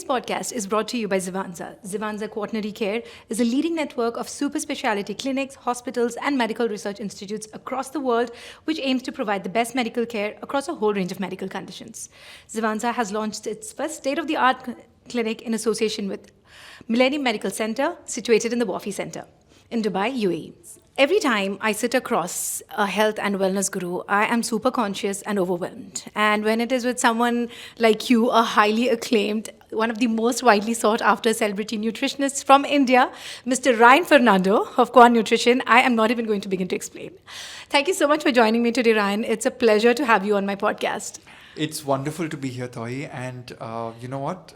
podcast is brought to you by Zivanza. Zivanza Quaternary Care is a leading network of super specialty clinics, hospitals, and medical research institutes across the world, which aims to provide the best medical care across a whole range of medical conditions. Zivanza has launched its first state-of-the-art clinic in association with Millennium Medical Center, situated in the Wafi Center in Dubai, UAE. Every time I sit across a health and wellness guru, I am super conscious and overwhelmed. And when it is with someone like you, a highly acclaimed, one of the most widely sought after celebrity nutritionists from India, Mr. Fernando of Quan Nutrition, I am not even going to begin to explain. Thank you so much for joining me today, Ryan. It's a pleasure to have you on my podcast. It's wonderful to be here, Tauhee. And you know what?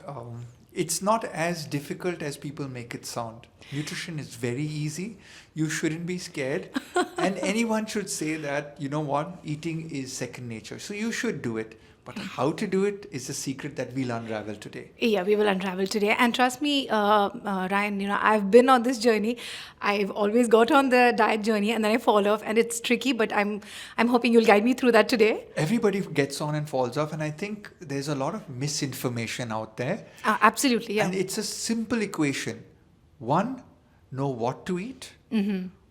It's not as difficult as people make it sound. Nutrition is very easy. You shouldn't be scared. And anyone should say that, you know what, eating is second nature. So you should do it. But how to do it is a secret that we'll unravel today. Yeah, we will unravel today. And trust me, Ryan, I've been on this journey. I've always got on the diet journey and then I fall off and it's tricky, but I'm hoping you'll guide me through that today. Everybody gets on and falls off. And I think there's a lot of misinformation out there. Absolutely, yeah. And it's a simple equation. One, know what to eat,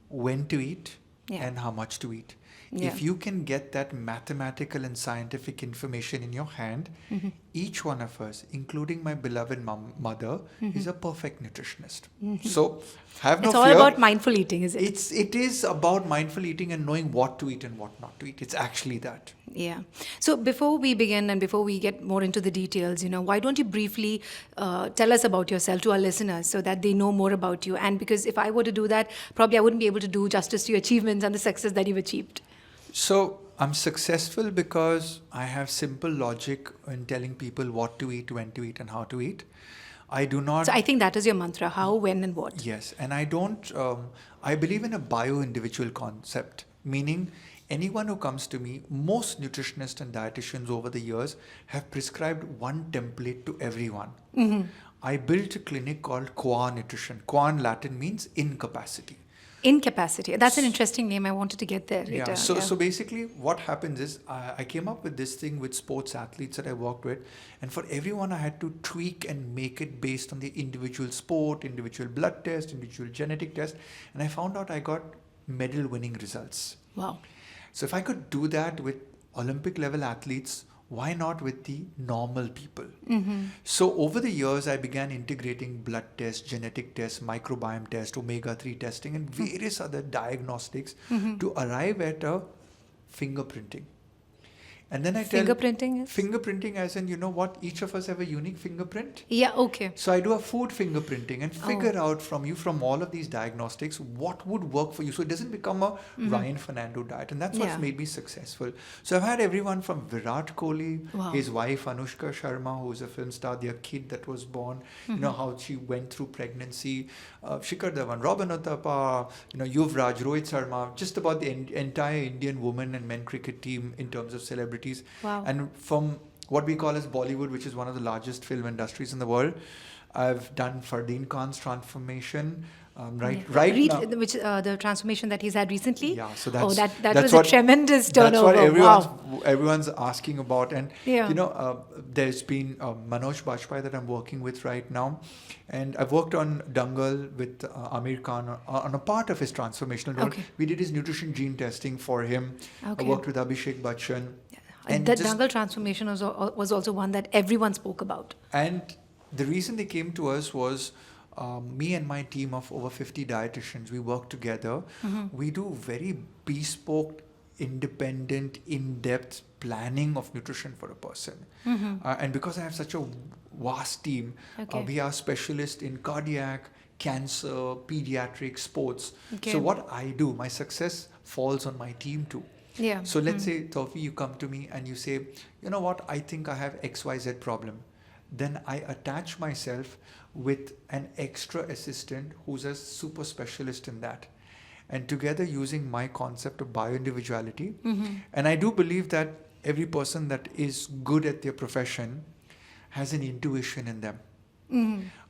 when to eat, and how much to eat. Yeah. If you can get that mathematical and scientific information in your hand, each one of us, including my beloved mother, is a perfect nutritionist. So have no It's fear. all about mindful eating, is it? It is about mindful eating and knowing what to eat and what not to eat. It's actually that. Yeah. So before we begin and before we get more into the details, why don't you briefly tell us about yourself to our listeners so that they know more about you? And because if I were to do that, probably I wouldn't be able to do justice to your achievements and the success that you've achieved. So I'm successful because I have simple logic in telling people what to eat, when to eat, and how to eat. I do not. So I think that is your mantra: how, when, and what. Yes, and I don't. I believe in a bio-individual concept, meaning anyone who comes to me, most nutritionists and dietitians over the years have prescribed one template to everyone. I built a clinic called Qua Nutrition. Qua in Latin means incapacity. Incapacity. That's an interesting name. I wanted to get there later. Yeah. So basically what happens is I came up with this thing with sports athletes that I worked with. And for everyone, I had to tweak and make it based on the individual sport, individual blood test, individual genetic test. And I found out I got medal winning results. Wow. So if I could do that with Olympic level athletes, why not with the normal people? So over the years, I began integrating blood tests, genetic tests, microbiome tests, omega-3 testing, and various other diagnostics to arrive at a fingerprinting. And then I tell Fingerprinting is? fingerprinting as in, you know what, each of us have a unique fingerprint. Yeah, okay. So I do a food fingerprinting and figure out from all of these diagnostics, what would work for you. So it doesn't become a Ryan Fernando diet. And that's what's made me successful. So I've had everyone from Virat Kohli, his wife Anushka Sharma, who's a film star, their kid that was born, how she went through pregnancy, Shikhar Dhawan, Robin Uthappa, Yuvraj, Rohit Sharma, just about the entire Indian women and men cricket team in terms of celebrities. Wow. And from what we call as Bollywood, which is one of the largest film industries in the world, I've done Fardeen Khan's transformation. Right now. Which the transformation that he's had recently? Yeah, so that's that was a tremendous turnover. That's what everyone's asking about. And, Yeah. there's been Manoj Bajpayee that I'm working with right now. And I've worked on Dangal with Amir Khan on a part of his transformational role. Okay. We did his nutrition gene testing for him. Okay. I worked with Abhishek Bachchan. And the Dangal transformation was also one that everyone spoke about. And the reason they came to us was me and my team of over 50 dietitians, we work together. We do very bespoke, independent, in-depth planning of nutrition for a person. And because I have such a vast team, we are specialists in cardiac, cancer, pediatric, sports. Okay. So what I do, my success falls on my team too. Yeah. So let's say, Tauhee, you come to me and you say, you know what, I think I have XYZ problem. Then I attach myself with an extra assistant who's a super specialist in that. And together using my concept of bioindividuality. And I do believe that every person that is good at their profession has an intuition in them.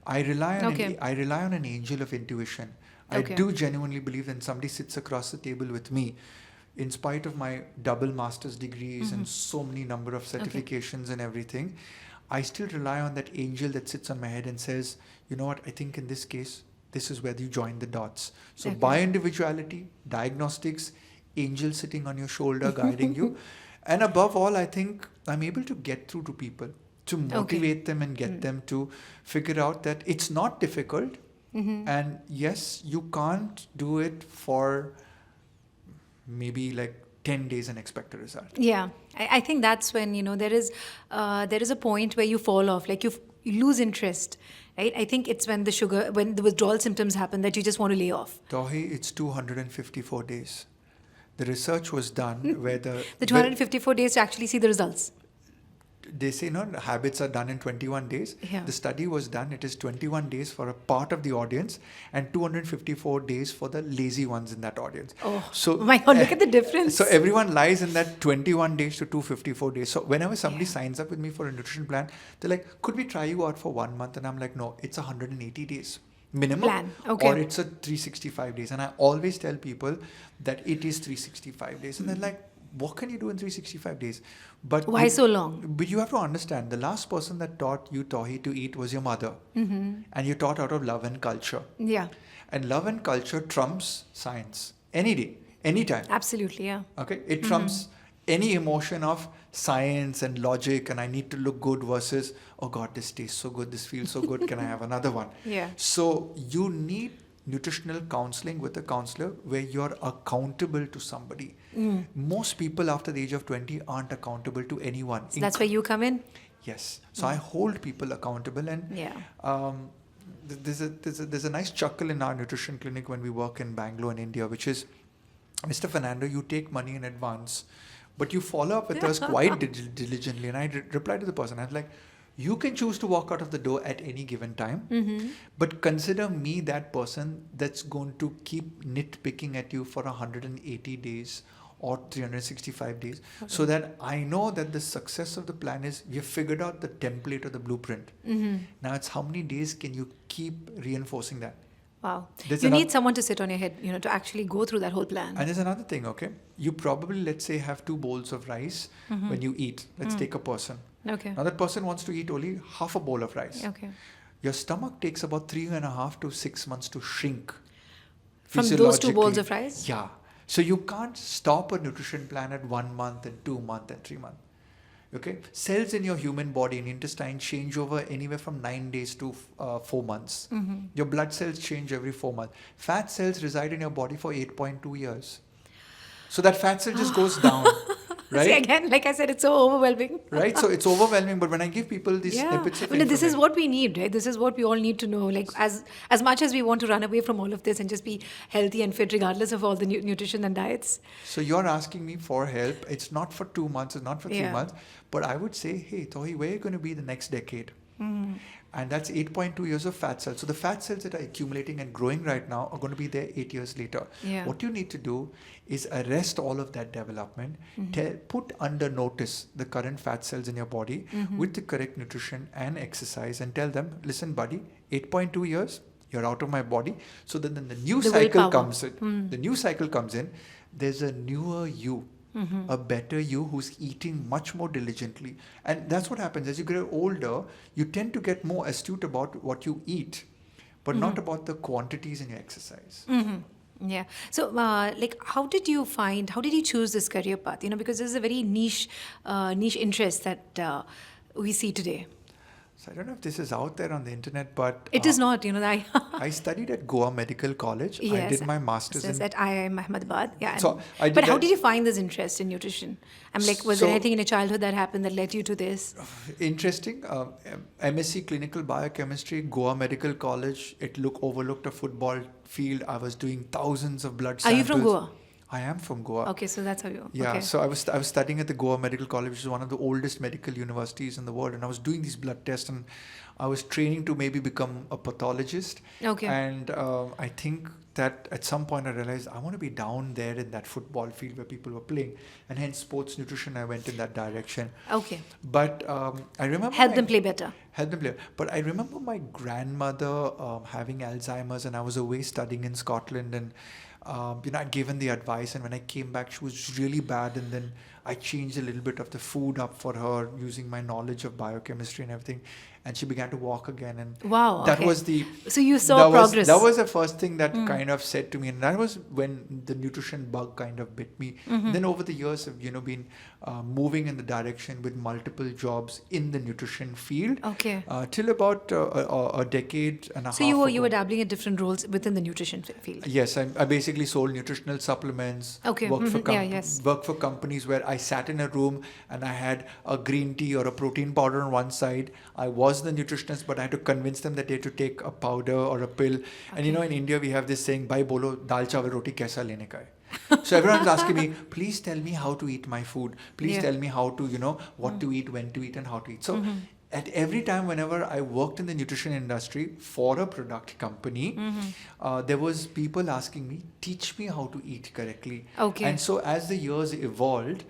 I rely on an angel of intuition. I do genuinely believe when somebody sits across the table with me, in spite of my double master's degrees and so many number of certifications and everything, I still rely on that angel that sits on my head and says, you know what, I think in this case, this is where you join the dots. So bioindividuality, diagnostics, angel sitting on your shoulder guiding you. And above all, I think I'm able to get through to people, to motivate them and get them to figure out that it's not difficult. And yes, you can't do it for maybe like 10 days and expect a result. Yeah, I think that's when, there is a point where you fall off, like you lose interest, right? I think it's when when the withdrawal symptoms happen that you just want to lay off. Tauhee, it's 254 days. The research was done where the 254 days to actually see the results. They say habits are done in 21 days. Yeah. The study was done. It is 21 days for a part of the audience and 254 days for the lazy ones in that audience. Oh, so my God, look at the difference. So everyone lies in that 21 days to 254 days. So whenever somebody signs up with me for a nutrition plan, they're like, could we try you out for 1 month? And I'm like, no, it's 180 days minimum plan. Okay. Or it's a 365 days. And I always tell people that it is 365 days. And they're like, what can you do in 365 days? But why so long? But you have to understand, the last person that taught you, Tauhee, to eat was your mother. And you're taught out of love and culture. Yeah. And love and culture trumps science any day, anytime. Absolutely, yeah. Okay? It trumps any emotion of science and logic and I need to look good versus, oh God, this tastes so good, this feels so good, can I have another one? Yeah. So you need nutritional counseling with a counselor where you're accountable to somebody. Most people after the age of 20 aren't accountable to anyone. So that's where you come in? Yes. So I hold people accountable and there's a nice chuckle in our nutrition clinic when we work in Bangalore in India, which is, Mr. Fernando, you take money in advance, but you follow up with us quite diligently. And I reply to the person, I was like, you can choose to walk out of the door at any given time, but consider me that person that's going to keep nitpicking at you for 180 days or 365 days, so that I know that the success of the plan is we have figured out the template or the blueprint. Now it's how many days can you keep reinforcing that? Wow. You need someone to sit on your head, to actually go through that whole plan. And there's another thing, okay? You probably, let's say, have 2 bowls of rice when you eat. Let's take a person. Okay. Now that person wants to eat only half a bowl of rice. Okay. Your stomach takes about 3.5 to 6 months to shrink. From those 2 bowls of rice? Yeah. So you can't stop a nutrition plan at 1 month and 2 months and 3 months. Okay? Cells in your human body and intestine change over anywhere from 9 days to 4 months. Your blood cells change every 4 months. Fat cells reside in your body for 8.2 years. So that fat cell just goes down. Right? See, again, like I said, it's so overwhelming. Right? So it's overwhelming. But when I give people these snippets of this is what we need, right? This is what we all need to know. Like as much as we want to run away from all of this and just be healthy and fit regardless of all the nutrition and diets. So you're asking me for help. It's not for 2 months. It's not for 3 months. But I would say, hey, Tauhee, where are you going to be the next decade? And that's 8.2 years of fat cells. So the fat cells that are accumulating and growing right now are going to be there 8 years later. Yeah. What you need to do is arrest all of that development, put under notice the current fat cells in your body with the correct nutrition and exercise and tell them, listen, buddy, 8.2 years, you're out of my body. So then the new cycle comes in. The new cycle comes in. There's a newer you. A better you who's eating much more diligently. And that's what happens. As you grow older, you tend to get more astute about what you eat, but not about the quantities in your exercise. Yeah. So, how did you choose this career path? Because this is a very niche interest that we see today. So I don't know if this is out there on the internet, but... It is not, I studied at Goa Medical College. Yes, I did my master's at IIM Ahmedabad. Yeah. So but how did you find this interest in nutrition? I'm like, was there anything in your childhood that happened that led you to this? Interesting. MSc Clinical Biochemistry, Goa Medical College. It overlooked a football field. I was doing thousands of blood samples. Are you from Goa? I am from Goa. Okay, so that's how you... Yeah, okay. so I was studying at the Goa Medical College, which is one of the oldest medical universities in the world, and I was doing these blood tests, and I was training to maybe become a pathologist. Okay. And I think that at some point I realized I want to be down there in that football field where people were playing, and hence sports nutrition, I went in that direction. Okay. But I remember... Help them play better. Help them play. But I remember my grandmother having Alzheimer's, and I was away studying in Scotland, and I'd given the advice, and when I came back, she was really bad. And then I changed a little bit of the food up for her using my knowledge of biochemistry and everything. And she began to walk again. And Wow. that Okay. was the So you saw progress. that was the first thing that kind of said to me, and that was when the nutrition bug kind of bit me. Then over the years, I've been moving in the direction with multiple jobs in the nutrition field. Okay. Till about a decade and a half. So you ago. were dabbling in different roles within the nutrition field. Yes, I basically sold nutritional supplements. Okay. Worked for Yes. worked for companies where I sat in a room and I had a green tea or a protein powder on one side. I was the nutritionist, but I had to convince them that they had to take a powder or a pill. And in India we have this saying, "Bhai bolo dal chawal roti kaisa lene ka hai?" So everyone's asking me, please tell me how to eat my food. Please tell me how to, what to eat, when to eat, and how to eat. So at every time, whenever I worked in the nutrition industry for a product company, there was people asking me, teach me how to eat correctly. Okay. And so as the years evolved,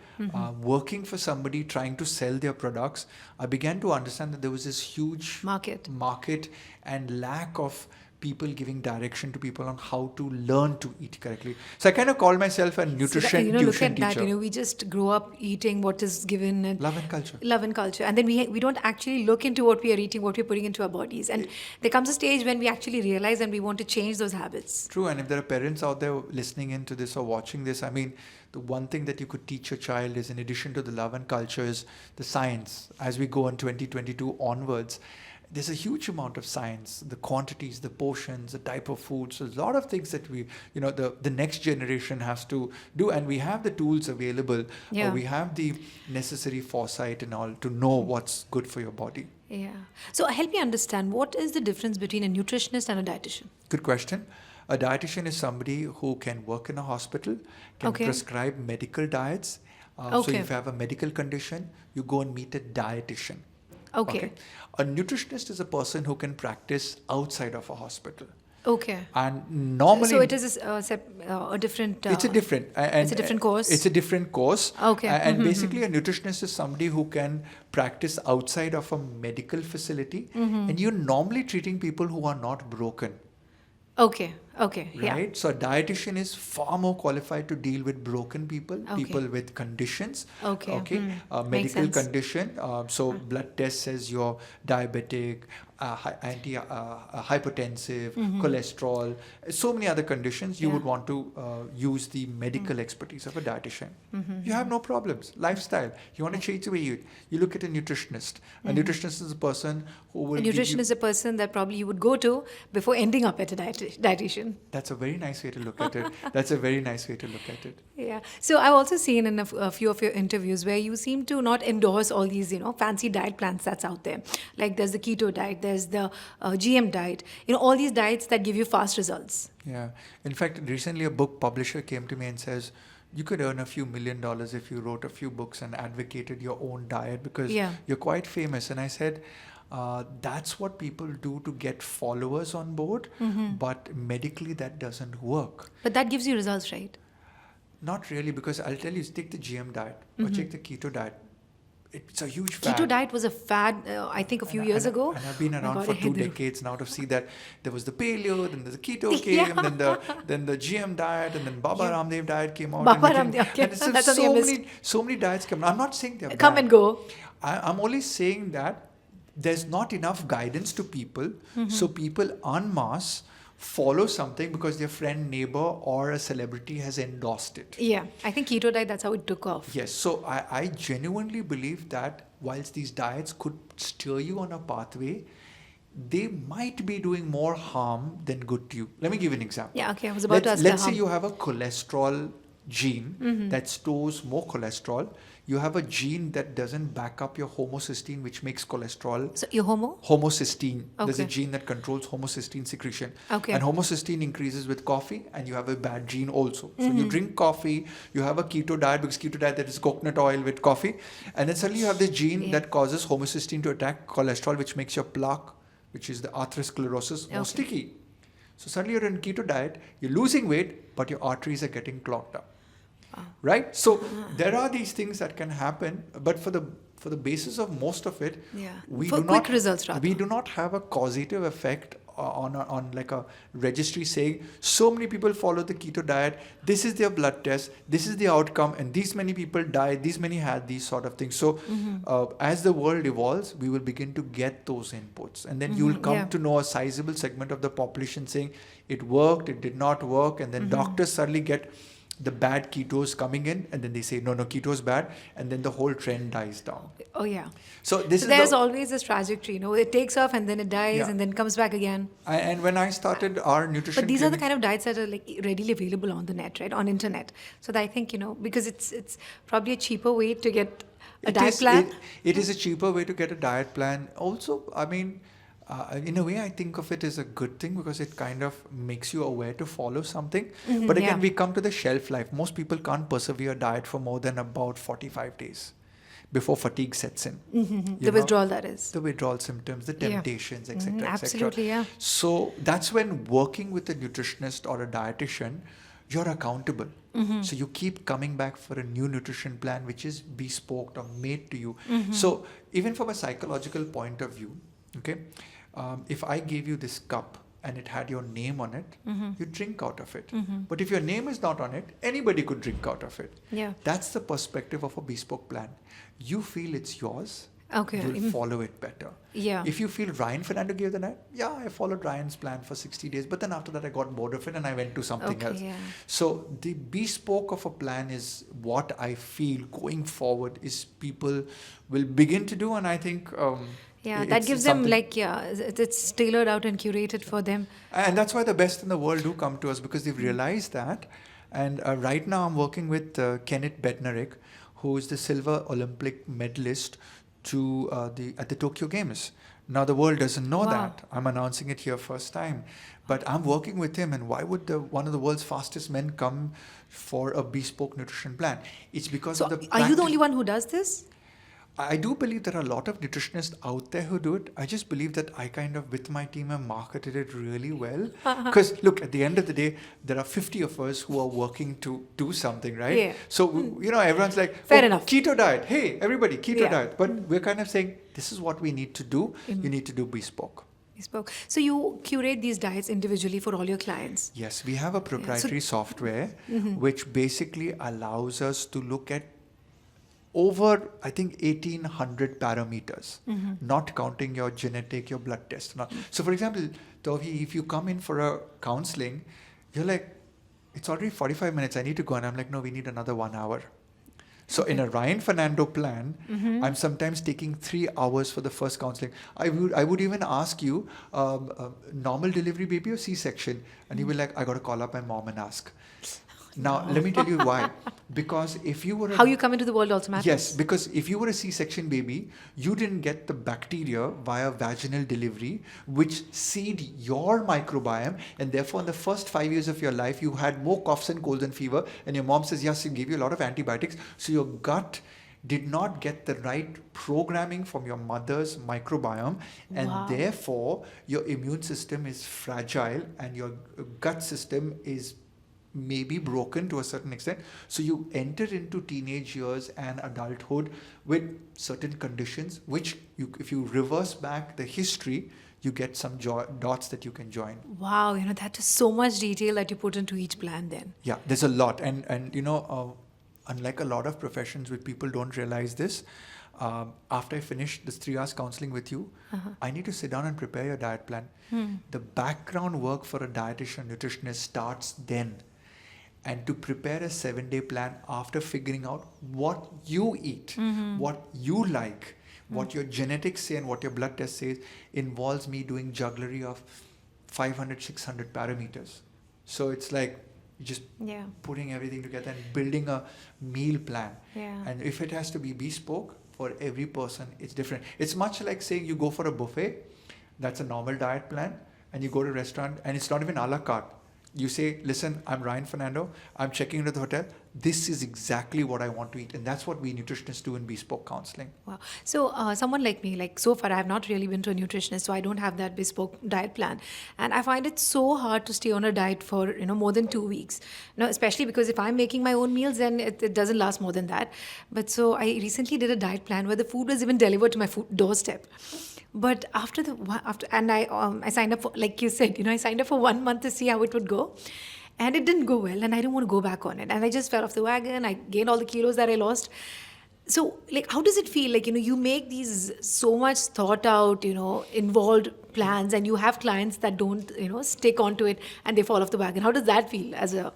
working for somebody trying to sell their products, I began to understand that there was this huge market and lack of people giving direction to people on how to learn to eat correctly. So I kind of call myself a nutrition tuition look at teacher. that, we just grow up eating what is given. And love and culture. Love and culture. And then we don't actually look into what we are eating, what we're putting into our bodies. And there comes a stage when we actually realize and we want to change those habits. True. And if there are parents out there listening into this or watching this, I mean, the one thing that you could teach your child is, in addition to the love and culture, is the science. As we go in 2022 onwards, there's a huge amount of science, the quantities, the portions, the type of food. So a lot of things that we, the next generation has to do. And we have the tools available. Yeah. We have the necessary foresight and all to know what's good for your body. Yeah. So help me understand, what is the difference between a nutritionist and a dietitian? Good question. A dietitian is somebody who can work in a hospital, can prescribe medical diets. So if you have a medical condition, you go and meet a dietitian. Okay. A nutritionist is a person who can practice outside of a hospital. Okay. And normally, so it is a different. It's a different. It's a different course. It's a different course. Okay. And basically, a nutritionist is somebody who can practice outside of a medical facility, and you're normally treating people who are not broken. Okay. Right? Yeah. So a dietitian is far more qualified to deal with broken people, people with conditions. Medical condition. So blood test says you're diabetic, hypertensive, cholesterol, so many other conditions. You would want to use the medical expertise of a dietitian. You have no problems. Lifestyle. You want to change the way you eat. You look at a nutritionist. A nutritionist is a person who will. A nutritionist is a person that probably you would go to before ending up at a dietitian. That's a very nice way to look at it. That's a very nice way to look at it. Yeah. So I've also seen in a few of your interviews where you seem to not endorse all these, fancy diet plans that's out there. Like there's the keto diet, there's the GM diet, all these diets that give you fast results. Yeah. In fact, recently a book publisher came to me and says, you could earn a few $1 million if you wrote a few books and advocated your own diet because you're quite famous. And I said, that's what people do to get followers on board, but medically that doesn't work. But that gives you results, right? Not really, because I'll tell you, take the GM diet or take the keto diet. It's a huge fad. Keto diet was a fad, I think, a few years ago. And I've been around for 2 decades now to see that there was the paleo, then the keto came, then the GM diet, and then Baba Ramdev diet came out. And so many diets come. I'm not saying they're come bad. and go. I'm only saying that there's not enough guidance to people, so people en masse follow something because their friend, neighbor, or a celebrity has endorsed it. Yeah, I think keto diet, that's how it took off. Yes, so I genuinely believe that whilst these diets could steer you on a pathway, they might be doing more harm than good to you. Let me give you an example. Yeah, okay, I was about to ask Let's say you have a cholesterol gene that stores more cholesterol. You have a gene that doesn't back up your homocysteine, which makes cholesterol. So you're Homocysteine. Okay. There's a gene that controls homocysteine secretion. Okay. And homocysteine increases with coffee, and you have a bad gene also. So you drink coffee, you have a keto diet, because keto diet, that is coconut oil with coffee. And then suddenly you have this gene that causes homocysteine to attack cholesterol, which makes your plaque, which is the atherosclerosis, more sticky. So suddenly you're in keto diet, you're losing weight, but your arteries are getting clogged up. Right? So there are these things that can happen, but for the basis of most of it, we do not have a causative effect on like a registry saying so many people follow the keto diet, this is their blood test, this is the outcome, and these many people died, these many had these sort of things. So as the world evolves, we will begin to get those inputs, and then you'll come to know a sizable segment of the population saying it worked, it did not work, and then doctors suddenly get the bad ketos coming in, and then they say no, keto is bad, and then the whole trend dies down. Oh yeah. So there's always this trajectory, it takes off and then it dies and then comes back again. And when I started our nutrition, but these are the kind of diets that are like readily available on the net, right, on internet. So that I think because it's probably a cheaper way to get a diet plan. It is a cheaper way to get a diet plan. Also, I mean, in a way, I think of it as a good thing because it kind of makes you aware to follow something. But again, we come to the shelf life. Most people can't persevere a diet for more than about 45 days before fatigue sets in. The withdrawal, that is. The withdrawal symptoms, the temptations, etc. Absolutely, yeah. So that's when working with a nutritionist or a dietitian, you're accountable. So you keep coming back for a new nutrition plan which is bespoke or made to you. So even from a psychological point of view, okay, if I gave you this cup and it had your name on it, you drink out of it. But if your name is not on it, anybody could drink out of it. Yeah. That's the perspective of a bespoke plan. You feel it's yours, you'll follow it better. Yeah. If you feel Ryan Fernando gave the night, I followed Ryan's plan for 60 days, but then after that I got bored of it and I went to something else. Yeah. So the bespoke of a plan is what I feel going forward is people will begin to do, and I think that gives them it's tailored out and curated for them. And that's why the best in the world do come to us, because they've realized that. And right now I'm working with Kenneth Bednarik, who is the silver Olympic medalist at the Tokyo Games. Now the world doesn't know that. I'm announcing it here first time. But I'm working with him, and why would one of the world's fastest men come for a bespoke nutrition plan? It's because of the are you the only one who does this? I do believe there are a lot of nutritionists out there who do it. I just believe that I kind of, with my team, have marketed it really well. Because, look, at the end of the day, there are 50 of us who are working to do something, right? Yeah. So, everyone's like, fair enough. Keto diet. Hey, everybody, keto diet. But we're kind of saying, this is what we need to do. You need to do bespoke. So you curate these diets individually for all your clients? Yes, we have a proprietary software which basically allows us to look at over, I think, 1,800 parameters, not counting your genetic, your blood test. So, for example, Tauhee, if you come in for a counseling, you're like, it's already 45 minutes, I need to go. And I'm like, no, we need another 1 hour. So in a Ryan Fernando plan, I'm sometimes taking 3 hours for the first counseling. I would even ask you, normal delivery baby or C-section? And you will be like, I got to call up my mom and ask. Now, let me tell you why. Because if you were... How you come into the world also matters. Yes, because if you were a C-section baby, you didn't get the bacteria via vaginal delivery, which seed your microbiome. And therefore, in the first 5 years of your life, you had more coughs and colds and fever. And your mom says, yes, she gave you a lot of antibiotics. So your gut did not get the right programming from your mother's microbiome. And therefore, your immune system is fragile and your gut system is maybe broken to a certain extent. So you enter into teenage years and adulthood with certain conditions, which if you reverse back the history, you get some dots that you can join. Wow, that is so much detail that you put into each plan then. Yeah, there's a lot. And unlike a lot of professions where people don't realize this, after I finish this 3 hours counseling with you, I need to sit down and prepare your diet plan. The background work for a dietitian, nutritionist starts then. And to prepare a 7-day plan after figuring out what you eat, what you like, what your genetics say and what your blood test says, involves me doing jugglery of 500, 600 parameters. So it's like just putting everything together and building a meal plan. And if it has to be bespoke for every person, it's different. It's much like saying you go for a buffet, that's a normal diet plan, and you go to a restaurant and it's not even a la carte. You say, listen, I'm Ryan Fernando. I'm checking into the hotel. this is exactly what I want to eat. And that's what we nutritionists do in bespoke counseling. Wow. So, someone like me, like so far, I have not really been to a nutritionist, so I don't have that bespoke diet plan, and I find it so hard to stay on a diet for more than 2 weeks. Especially because if I'm making my own meals, then it doesn't last more than that. But so I recently did a diet plan where the food was even delivered to my doorstep. But after and I signed up for, like you said, I signed up for 1 month to see how it would go. And it didn't go well, and I didn't want to go back on it. And I just fell off the wagon. I gained all the kilos that I lost. So, like, how does it feel? Like, you make these so much thought out, involved plans, and you have clients that don't, stick onto it and they fall off the wagon. How does that feel as a.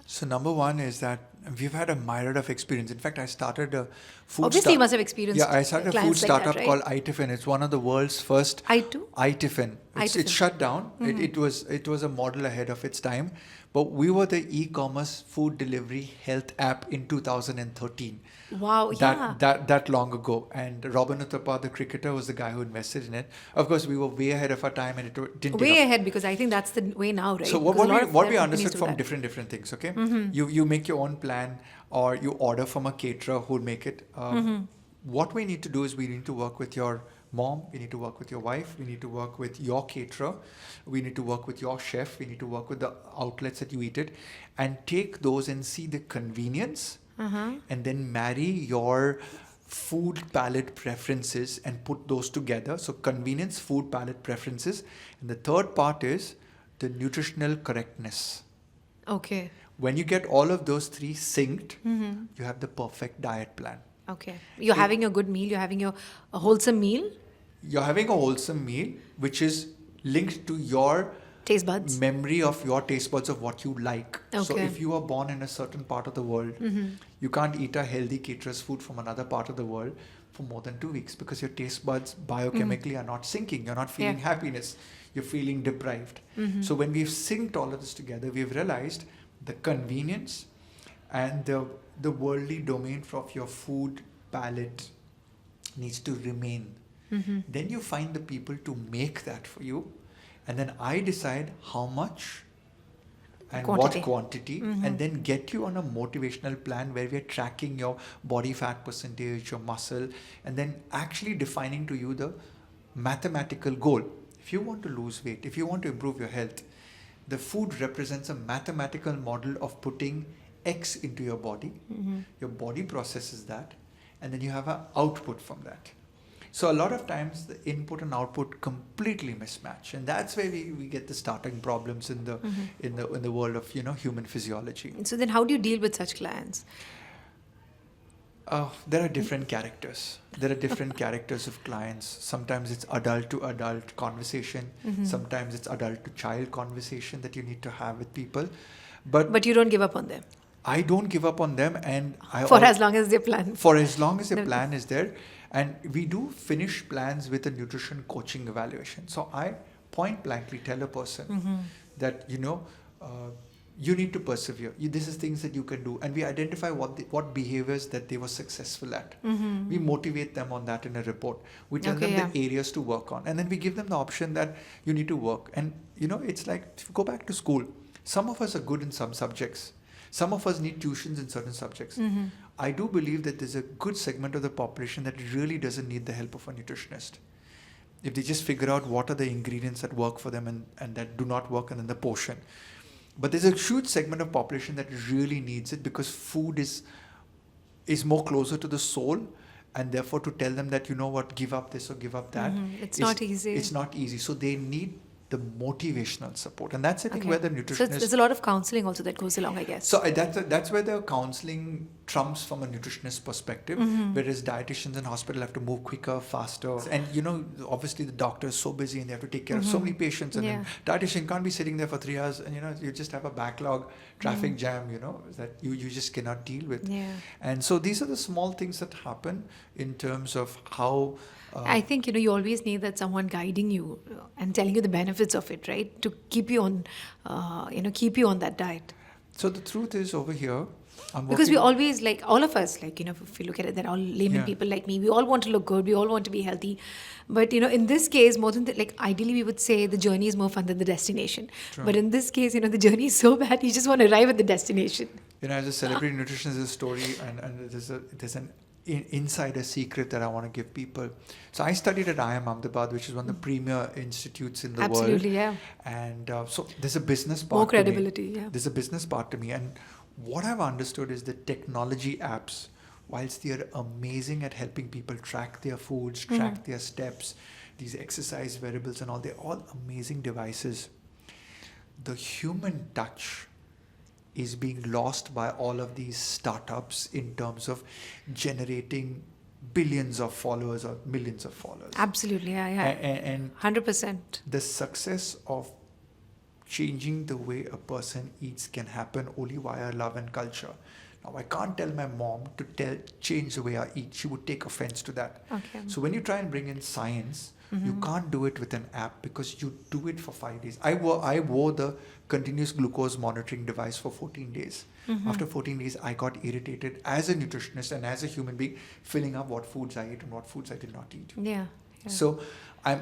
So number one is that we've had a myriad of experience. In fact, I started a food Obviously, you must have experienced. Yeah, I started a food clients like startup that, right? called iTiffin. It's one of the world's first iTiffin? iTiffin. iTiffin. It's shut down. It was a model ahead of its time. But we were the e-commerce food delivery health app in 2013. Wow, yeah. That long ago. And Robin Uthappa, the cricketer, was the guy who invested in it. Of course, we were way ahead of our time, and it didn't. Way ahead, because I think that's the way now, right? So what we understood from different things, okay? You make your own plan, or you order from a caterer who'll make it. What we need to do is we need to work with your mom, we need to work with your wife, we need to work with your caterer, we need to work with your chef, we need to work with the outlets that you eat it, and take those and see the convenience, and then marry your food palate preferences and put those together. So convenience, food palate preferences, and the third part is the nutritional correctness. Okay. When you get all of those three synced, you have the perfect diet plan. Okay. You're having a good meal, you're having a wholesome meal. You're having a wholesome meal, which is linked to your Taste buds. memory of your taste buds of what you like. Okay. So if you are born in a certain part of the world, you can't eat a healthy caterer's food from another part of the world for more than 2 weeks, because your taste buds biochemically are not syncing. You're not feeling happiness. You're feeling deprived. So when we've synced all of this together, we've realized the convenience and the worldly domain of your food palate needs to remain. Then you find the people to make that for you, and then I decide how much and what quantity, and then get you on a motivational plan where we're tracking your body fat percentage, your muscle, and then actually defining to you the mathematical goal. If you want to lose weight, if you want to improve your health, the food represents a mathematical model of putting X into your body. Your body processes that, and then you have an output from that. So a lot of times the input and output completely mismatch, and that's where we get the starting problems in the world of human physiology. So then, how do you deal with such clients? There are different characters. There are different characters of clients. Sometimes it's adult to adult conversation. Sometimes it's adult to child conversation that you need to have with people. But you don't give up on them. I don't give up on them, and as long as their plan. For as long as the plan is there. And we do finish plans with a nutrition coaching evaluation. So I point blankly tell a person that, you need to persevere. This is things that you can do. And we identify what behaviors that they were successful at. We motivate them on that in a report. We tell them the areas to work on. And then we give them the option that you need to work. And, it's like, if you go back to school, some of us are good in some subjects. Some of us need tuitions in certain subjects. I do believe that there's a good segment of the population that really doesn't need the help of a nutritionist. If they just figure out what are the ingredients that work for them and that do not work, and then the portion. But there's a huge segment of population that really needs it, because food is more closer to the soul, and therefore to tell them that, give up this or give up that. It's not easy. It's not easy. So they need the motivational support, and that's I think where the nutritionist. So there's a lot of counseling also that goes along, I guess. So that's where the counseling trumps from a nutritionist perspective, whereas dietitians in hospital have to move quicker, faster, and obviously the doctor is so busy and they have to take care of so many patients, and then dietitian can't be sitting there for 3 hours, and you just have a backlog, traffic jam, that you just cannot deal with. And so these are the small things that happen in terms of how. I think you always need that someone guiding you and telling you the benefits of it, right? To keep you on, that diet. So the truth is over here, because we always, like all of us, like if you look at it, they're all layman people like me. We all want to look good. We all want to be healthy. But in this case, more than ideally, we would say the journey is more fun than the destination. True. But in this case, the journey is so bad, you just want to arrive at the destination. As a celebrity nutritionist, there's a story, and there's an insider secret that I want to give people. So I studied at IIM Ahmedabad, which is one of the premier institutes in the world. Absolutely, yeah. And so there's a business part More to me. credibility, yeah. There's a business part to me. And what I've understood is that technology apps, whilst they are amazing at helping people track their foods, track their steps, these exercise wearables and all, they're all amazing devices. The human touch is being lost by all of these startups in terms of generating billions of followers or millions of followers. Absolutely, yeah. And 100%. the success of changing the way a person eats can happen only via love and culture. Now, I can't tell my mom to change the way I eat. She would take offense to that. Okay. So when you try and bring in science, you can't do it with an app because you do it for 5 days. I wore the continuous glucose monitoring device for 14 days. After 14 days, I got irritated as a nutritionist and as a human being, filling up what foods I ate and what foods I did not eat. Yeah. So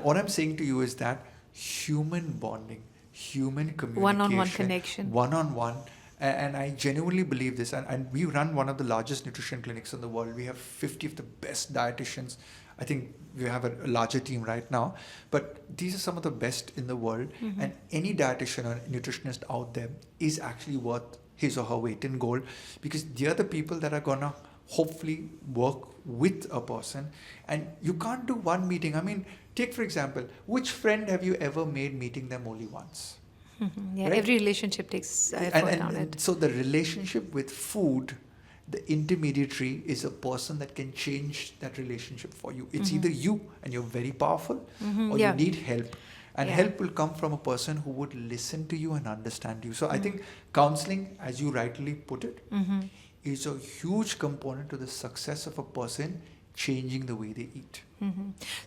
what I'm saying to you is that human bonding, human communication, One-on-one connection. One-on-one. And I genuinely believe this. And we run one of the largest nutrition clinics in the world. We have 50 of the best dietitians. I think we have a larger team right now. But these are some of the best in the world. And any dietitian or nutritionist out there is actually worth his or her weight in gold, because they're the people that are going to hopefully work with a person. And you can't do one meeting. I mean, take for example, which friend have you ever made meeting them only once? Yeah, Right? every relationship takes effort on it. So the relationship with food, the intermediary is a person that can change that relationship for you. It's either you and you're very powerful, or Yeah. you need help. And Yeah. help will come from a person who would listen to you and understand you. So I think counseling, as you rightly put it, is a huge component to the success of a person changing the way they eat.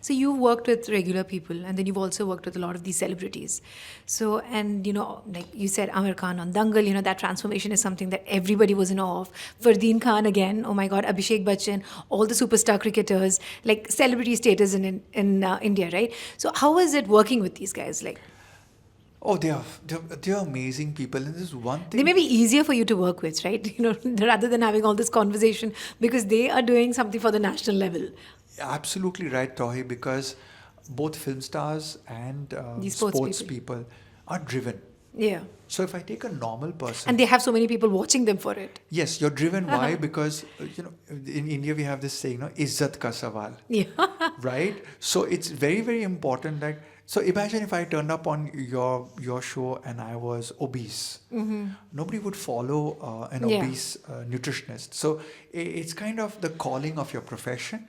So you worked with regular people, and then you've also worked with a lot of these celebrities. So, and like you said, Amir Khan on Dangal, that transformation is something that everybody was in awe of. Fardeen Khan again, oh my God, Abhishek Bachchan, all the superstar cricketers, like celebrity status in India, right? So how is it working with these guys? Like, Oh, they're amazing people. And there's one thing. they may be easier for you to work with, right? Rather than having all this conversation, because they are doing something for the national level. Absolutely right, Tauhee, because both film stars and These sports sports people are driven. Yeah. So if I take a normal person, And they have so many people watching them for it. yes, you're driven. Why? Because in India we have this saying, "Izzat ka sawal," Yeah. right? So it's very, very important. Like, so imagine if I turned up on your show and I was obese. Nobody would follow an Yeah. obese nutritionist. So it's kind of the calling of your profession.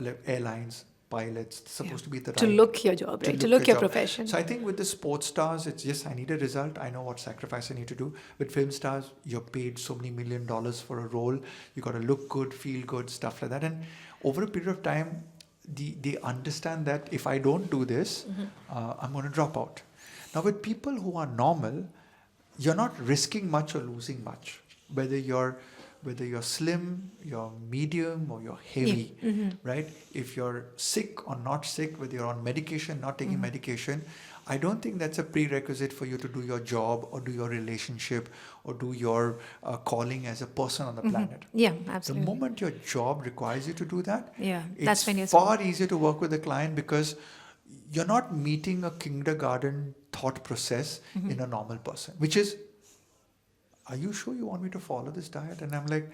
Like airlines, pilots, it's supposed to be the To right look your job, right? To look your job. profession. So I think with the sports stars, it's yes, I need a result. I know what sacrifice I need to do. With film stars, you're paid so many $1 million for a role. You got to look good, feel good, stuff like that. And over a period of time, they understand that if I don't do this, I'm going to drop out. Now with people who are normal, you're not risking much or losing much. Whether you're slim, you're medium, or you're heavy, right? If you're sick or not sick, whether you're on medication, not taking medication, I don't think that's a prerequisite for you to do your job or do your relationship or do your calling as a person on the planet. Yeah, The absolutely. moment your job requires you to do that, Yeah, it's that's when you're far easier to work with the client because you're not meeting a kindergarten thought process in a normal person, which is, are you sure you want me to follow this diet? And I'm like,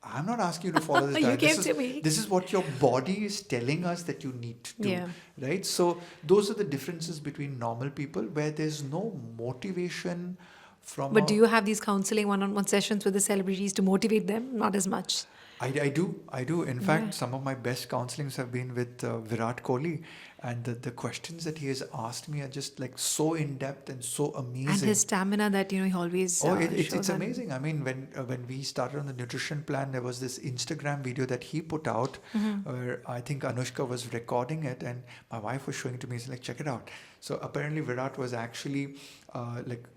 I'm not asking you to follow this You diet. came to me. This is what your body is telling us that you need to do. Yeah. Right? So those are the differences between normal people where there's no motivation from But do you have these counseling one-on-one sessions with the celebrities to motivate them? Not as much. I do. In fact, some of my best counselings have been with Virat Kohli, and the questions that he has asked me are just like so in depth and so amazing. And his stamina that he always It's shows on. amazing. I mean, when we started on the nutrition plan, there was this Instagram video that he put out where I think Anushka was recording it, and my wife was showing it to me. She's like, check it out. So apparently Virat was actually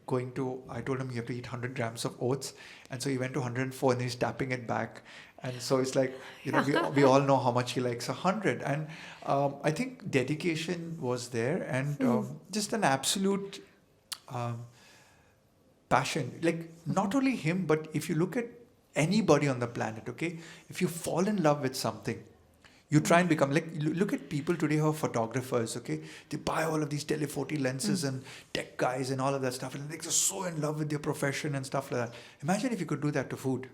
going to. I told him you have to eat 100 grams of oats, and so he went to 104, and he's tapping it back. And so it's like, we all know how much he likes 100. And I think dedication was there, and just an absolute passion. Like not only him, but if you look at anybody on the planet, okay, if you fall in love with something, you try and become like, look at people today who are photographers, okay? They buy all of these telephoto lenses and tech guys and all of that stuff, and they're so in love with their profession and stuff like that. Imagine if you could do that to food,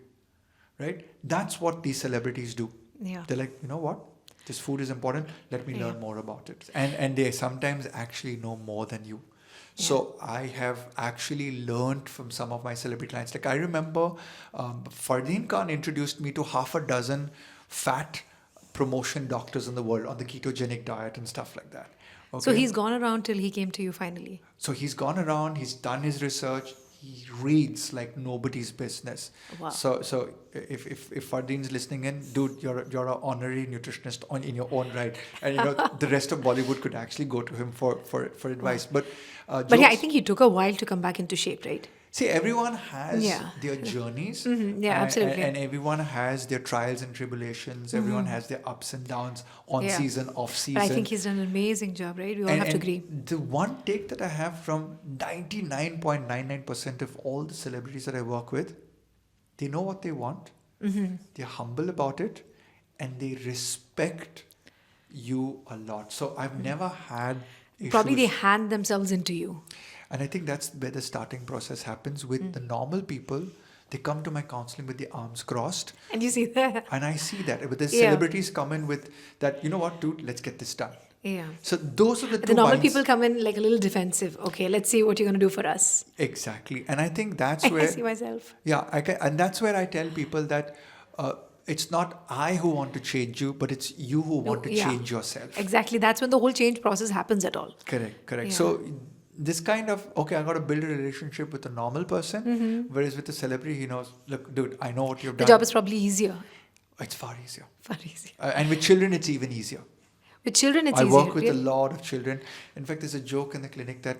right? That's what these celebrities do. Yeah. They're like, you know what? This food is important. Let me learn more about it. And they sometimes actually know more than you. So I have actually learned from some of my celebrity clients. Like I remember Fardeen Khan introduced me to half a dozen fat promotion doctors in the world on the ketogenic diet and stuff like that. Okay? So he's gone around till he came to you finally. So he's gone around, he's done his research, he reads like nobody's business. Wow. So if Fardeen's listening in, dude, you're an honorary nutritionist in your own right, and you know the rest of Bollywood could actually go to him for advice. But yeah, I think he took a while to come back into shape, right? See, everyone has their journeys. Absolutely. And everyone has their trials and tribulations. Everyone has their ups and downs, on season, off season. But I think he's done an amazing job, right? We all have to agree. The one take that I have from 99.99% of all the celebrities that I work with, they know what they want. They're humble about it. And they respect you a lot. So I've never had issues. Probably they hand themselves into you. And I think that's where the starting process happens with the normal people. They come to my counseling with their arms crossed. And you see that. And I see that. But the celebrities come in with that, you know what, dude, let's get this done. Yeah. So those are the two The normal minds. people come in like a little defensive. Okay, let's see what you're going to do for us. Exactly. And I think that's where... I see myself. Yeah. And that's where I tell people that it's not I who want to change you, but it's you who want to change yourself. Exactly. That's when the whole change process happens at all. Correct. Yeah. So this kind of, okay, I got to build a relationship with a normal person, whereas with a celebrity, he knows, look, dude, I know what you've done. The job is probably easier. It's far easier. Far easier. And with children, it's even easier. With children, it's I easier. work with a lot of children. In fact, there's a joke in the clinic that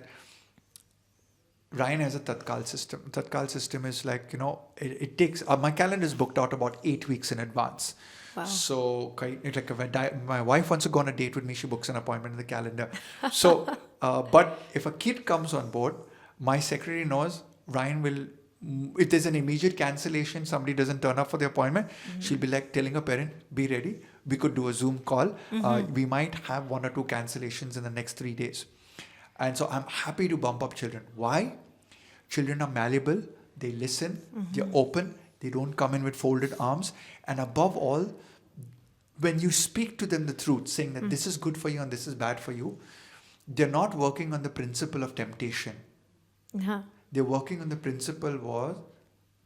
Ryan has a Tatkal system. Tatkal system is like, you know, it takes, my calendar is booked out about 8 weeks in advance. Wow. So, like if my wife wants to go on a date with me, she books an appointment in the calendar. So, but if a kid comes on board, my secretary knows Ryan will, if there's an immediate cancellation, somebody doesn't turn up for the appointment, she'll be like telling a parent, be ready. We could do a Zoom call. We might have 1 or 2 cancellations in the next 3 days. And so I'm happy to bump up children. Why? Children are malleable. They listen. They're open. They don't come in with folded arms. And above all, when you speak to them the truth, saying that this is good for you and this is bad for you, they're not working on the principle of temptation. They're working on the principle was,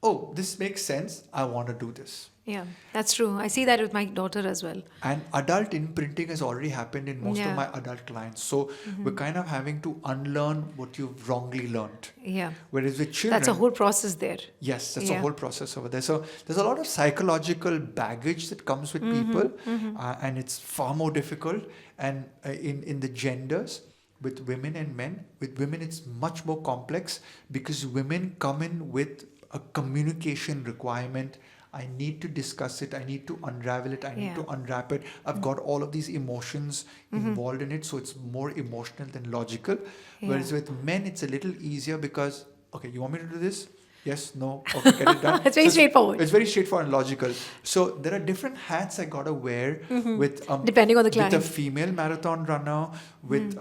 oh, this makes sense. I want to do this. Yeah, that's true. I see that with my daughter as well. And adult imprinting has already happened in most of my adult clients. So we're kind of having to unlearn what you've wrongly learned. Yeah. Whereas with children... That's a whole process there. Yes, that's a whole process over there. So there's a lot of psychological baggage that comes with people. And it's far more difficult. And in the genders, with women and men, with women it's much more complex because women come in with a communication requirement. I need to discuss it. I need to unravel it. I need to unwrap it. I've got all of these emotions involved in it. So it's more emotional than logical. Whereas with men, it's a little easier because, okay, you want me to do this? Yes, no, okay, get it done. It's very straightforward. It's very straightforward and logical. So there are different hats I got to wear with... depending on the client. With a female marathon runner, with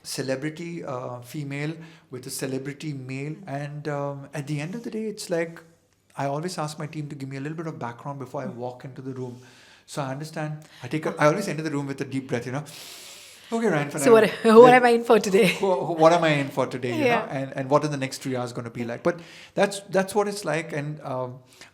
celebrity female, with a celebrity male. And at the end of the day, it's like... I always ask my team to give me a little bit of background before I walk into the room. So I understand. I always enter the room with a deep breath, you know. Okay, Ryan, Fernando. So what am I in for today? What am I in for today, you know? And what are the next 3 hours going to be like? But that's what it's like. And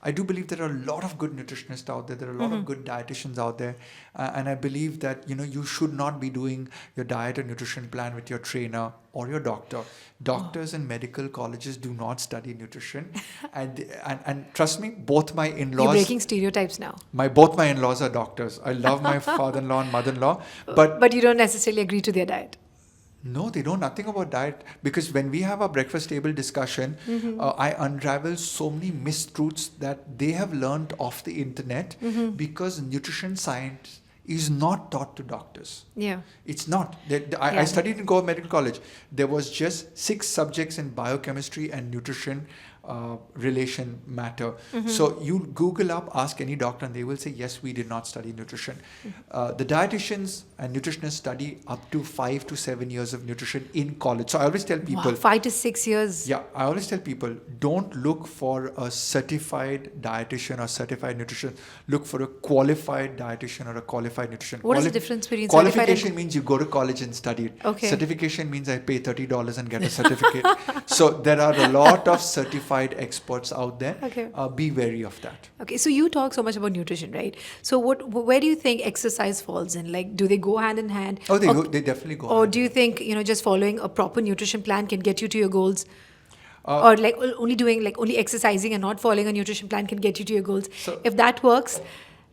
I do believe there are a lot of good nutritionists out there. There are a lot of good dietitians out there. And I believe that, you know, you should not be doing your diet or nutrition plan with your trainer or your doctor. Doctors and medical colleges do not study nutrition. And trust me, both my in-laws... You're breaking stereotypes now. Both my in-laws are doctors. I love my father-in-law and mother-in-law. But you don't necessarily agree to their diet. No, they know nothing about diet. Because when we have a breakfast table discussion, I unravel so many mistruths that they have learned off the internet because nutrition science is not taught to doctors. Yeah. It's not. I studied in Goa Medical College. There was just 6 subjects in biochemistry and nutrition relation matter. So you Google up, ask any doctor, and they will say, yes, we did not study nutrition. The dietitians and nutritionists study up to 5 to 7 years of nutrition in college. So I always tell people, Wow, 5 to 6 years. yeah, I always tell people, don't look for a certified dietitian or certified nutrition. Look for a qualified dietitian or a qualified nutrition. What is the difference between certified qualification? Means you go to college and study it. Okay. Certification means I pay $30 and get a certificate. So there are a lot of certified experts out there. Okay. Be wary of that. Okay, so you talk so much about nutrition, right? So where do you think exercise falls in? Like, do they go hand in hand? Oh, they definitely go. Or do you think, just following a proper nutrition plan can get you to your goals? Or like only exercising and not following a nutrition plan can get you to your goals? So- if that works,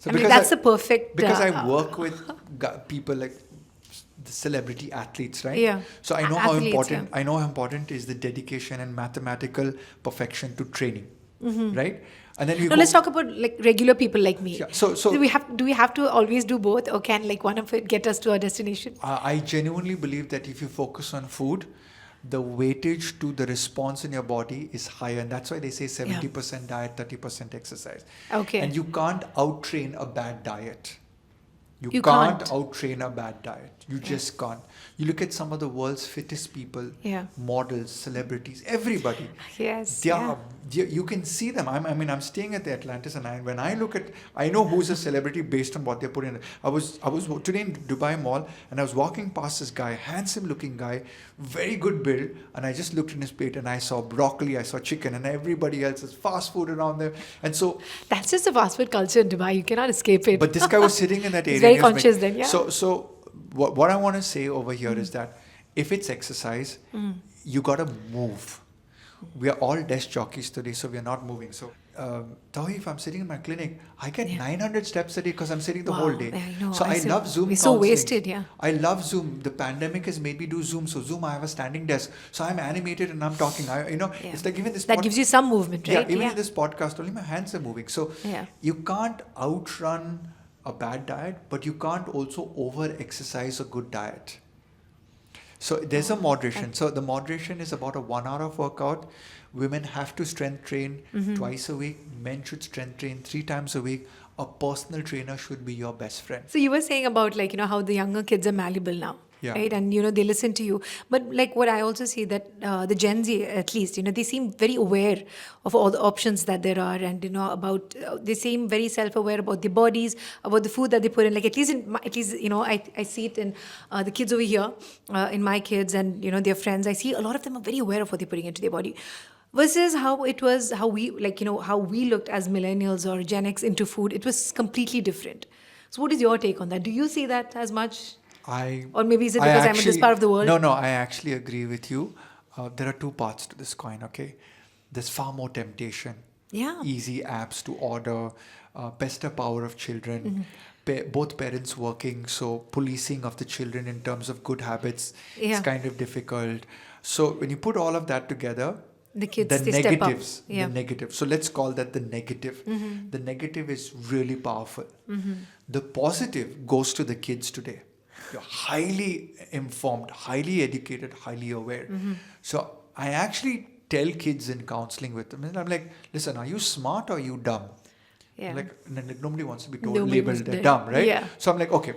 that's the perfect... Because I work with people like the celebrity athletes, right? Yeah. So I know Athletes, I know how important is the dedication and mathematical perfection to training, right? And then Let's talk about like regular people like me. Yeah, so do we have to always do both, or can like one of it get us to our destination? I genuinely believe that if you focus on food, the weightage to the response in your body is higher, and that's why they say 70% diet, 30% exercise. Okay. And you can't out-train a bad diet. You can't. can't out-train a bad diet. You just can't. You look at some of the world's fittest people, models, celebrities, everybody. Yes. You can see them. I'm staying at the Atlantis, and when I look at, I know who's a celebrity based on what they're putting in. I was today in Dubai Mall, and I was walking past this guy, handsome-looking guy, very good build, and I just looked in his plate, and I saw broccoli, I saw chicken, and everybody else is fast food around there, and so that's just a fast food culture in Dubai. You cannot escape it. But this guy was sitting in that area. He's very conscious then, yeah. So what I want to say over here is that if it's exercise, you got to move. We are all desk jockeys today, so we are not moving. So, Tauhee, if I'm sitting in my clinic, I get 900 steps a day because I'm sitting the whole day. I know. So I love Zoom We're counseling. so wasted, yeah. I love Zoom. The pandemic has made me do Zoom. So Zoom, I have a standing desk. So I'm animated and I'm talking. It's like even this. That gives you some movement, right? Yeah, even in this podcast, only my hands are moving. So Yeah. you can't outrun a bad diet, but you can't also over-exercise a good diet. So there's a moderation. So the moderation is about a 1 hour of workout. Women have to strength train twice a week. Men should strength train 3 times a week. A personal trainer should be your best friend. So you were saying about like, how the younger kids are malleable now. Yeah. Right? And, they listen to you. But like what I also see that the Gen Z, at least, they seem very aware of all the options that there are, and, about, they seem very self-aware about their bodies, about the food that they put in. Like at least, I see it in the kids over here, in my kids and, their friends. I see a lot of them are very aware of what they're putting into their body. Versus how it was, how we looked as millennials or Gen X into food. It was completely different. So what is your take on that? Do you see that as much? Or maybe is it because I'm in this part of the world? No, I actually agree with you. There are 2 parts to this coin, okay? There's far more temptation. Yeah. Easy apps to order, best power of children, both parents working, so policing of the children in terms of good habits is kind of difficult. So when you put all of that together, the kids, the negatives, the negative. So let's call that the negative. The negative is really powerful. The positive goes to the kids today. You're highly informed, highly educated, highly aware. So I actually tell kids in counseling with them, and I'm like, listen, are you smart or are you dumb? Yeah. Like nobody wants to be labeled dumb, right? Yeah. So I'm like, okay,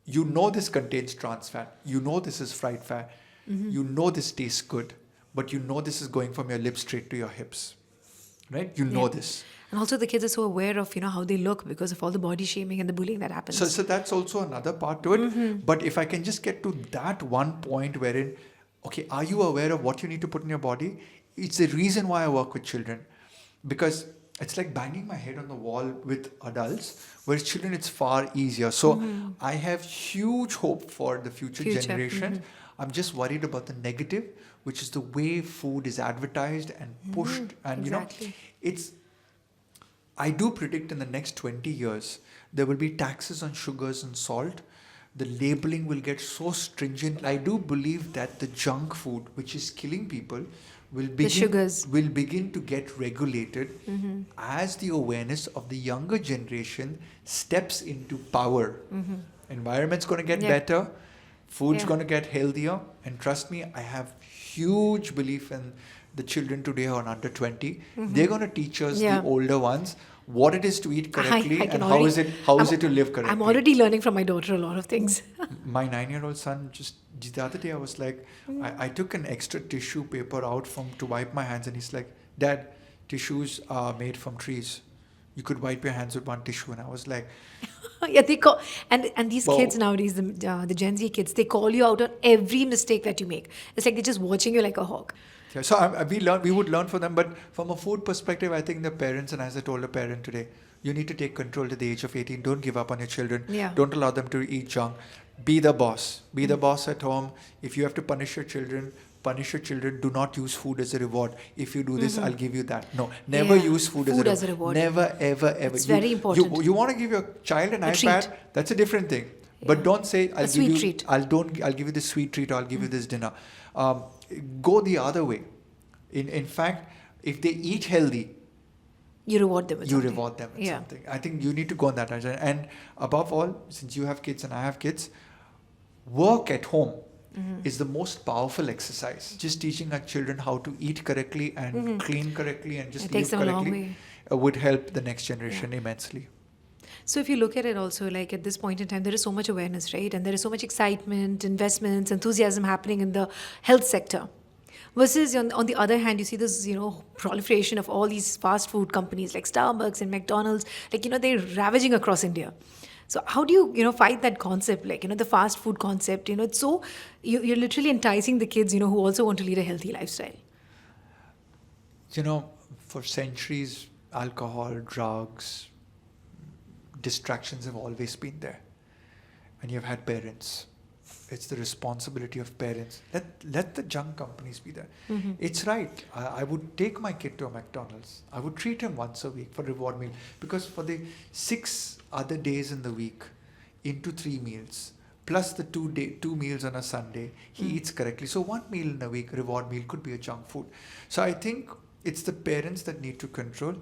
you know this contains trans fat. You know this is fried fat. You know this tastes good. But you know this is going from your lips straight to your hips, right? You know this. And also the kids are so aware of, how they look because of all the body shaming and the bullying that happens. So that's also another part to it. But if I can just get to that one point wherein, okay, are you aware of what you need to put in your body? It's the reason why I work with children. Because it's like banging my head on the wall with adults, whereas children, it's far easier. So I have huge hope for the future generation. I'm just worried about the negative, which is the way food is advertised and pushed. And, exactly. I do predict in the next 20 years, there will be taxes on sugars and salt, the labeling will get so stringent. I do believe that the junk food, which is killing people, The sugars. will begin to get regulated Mm-hmm. as the awareness of the younger generation steps into power. Mm-hmm. Environment's going to get Yeah. better, food's Yeah. going to get healthier, and trust me, I have huge belief in the children today who are under 20. Mm-hmm. They're going to teach us, Yeah. the older ones, what it is to eat correctly I can and how already- is it to live correctly. I'm already learning from my daughter a lot of things. My 9-year-old son, just the other day, I was like, I took an extra tissue paper out to wipe my hands, and he's like, Dad, tissues are made from trees. You could wipe your hands with one tissue. And I was like, Yeah, they call and these Well- kids nowadays, the Gen Z kids, they call you out on every mistake that you make. It's like they're just watching you like a hawk. yeah. So we would learn from them. But from a food perspective, I think the parents, and as I told a parent today, you need to take control to the age of 18. Don't give up on your children. Yeah. Don't allow them to eat junk. Be the boss. Be the boss at home. If you have to punish your children, punish your children. Do not use food as a reward. If you do this, I'll give you that. No, never Yeah. use food As a reward. Never, ever, ever. It's very important. You want to give your child an A iPad? treat. That's a different thing. But Yeah. don't say, I'll give sweet you, treat. I'll give you this sweet treat, or I'll give you this dinner. Go the other way. In fact, if they eat healthy, You reward them with you something. reward them with Yeah. something. I think you need to go in that direction. And above all, since you have kids and I have kids, work at home is the most powerful exercise. Just teaching our children how to eat correctly and clean correctly and just It live takes them a long correctly way. would help the next generation immensely. So if you look at it also, like at this point in time, there is so much awareness, right? And there is so much excitement, investments, enthusiasm happening in the health sector. Versus on the other hand, you see this, proliferation of all these fast food companies like Starbucks and McDonald's, they're ravaging across India. So how do you, fight that concept, the fast food concept? It's so, you're literally enticing the kids, who also want to lead a healthy lifestyle. For centuries, alcohol, drugs, distractions have always been there. And you've had parents. It's the responsibility of parents. Let the junk companies be there. It's right. I would take my kid to a McDonald's. I would treat him once a week for reward meal. Because for the 6 other days in the week, into 3 meals, plus the 2 meals on a Sunday, he eats correctly. So 1 meal in a week, reward meal, could be a junk food. So I think it's the parents that need to control.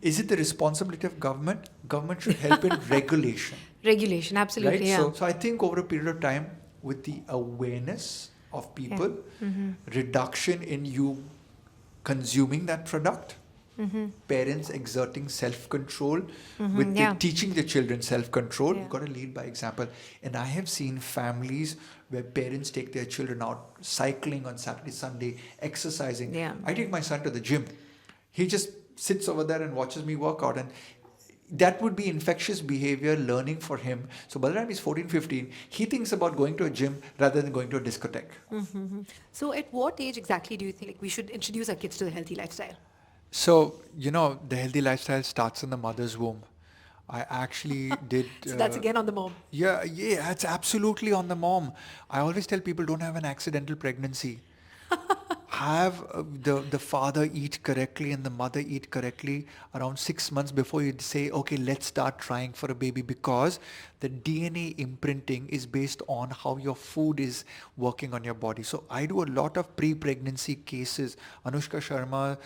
Is it the responsibility of government? Government should help in regulation. Regulation, absolutely, Right? yeah. So I think over a period of time, with the awareness of people, reduction in you consuming that product, parents exerting self-control, with yeah. teaching the children self-control. Yeah. You've got to lead by example. And I have seen families where parents take their children out cycling on Saturday, Sunday, exercising. Yeah. I take my son to the gym. He just sits over there and watches me work out, and that would be infectious behavior learning for him. So by the time he's 14, 15, he thinks about going to a gym rather than going to a discotheque. So at what age exactly do you think we should introduce our kids to the healthy lifestyle? So, the healthy lifestyle starts in the mother's womb. I actually did... So that's again on the mom. Yeah, it's absolutely on the mom. I always tell people, don't have an accidental pregnancy. Have the father eat correctly and the mother eat correctly around 6 months before you say, okay, let's start trying for a baby, because the DNA imprinting is based on how your food is working on your body. So I do a lot of pre-pregnancy cases. Anushka Sharma,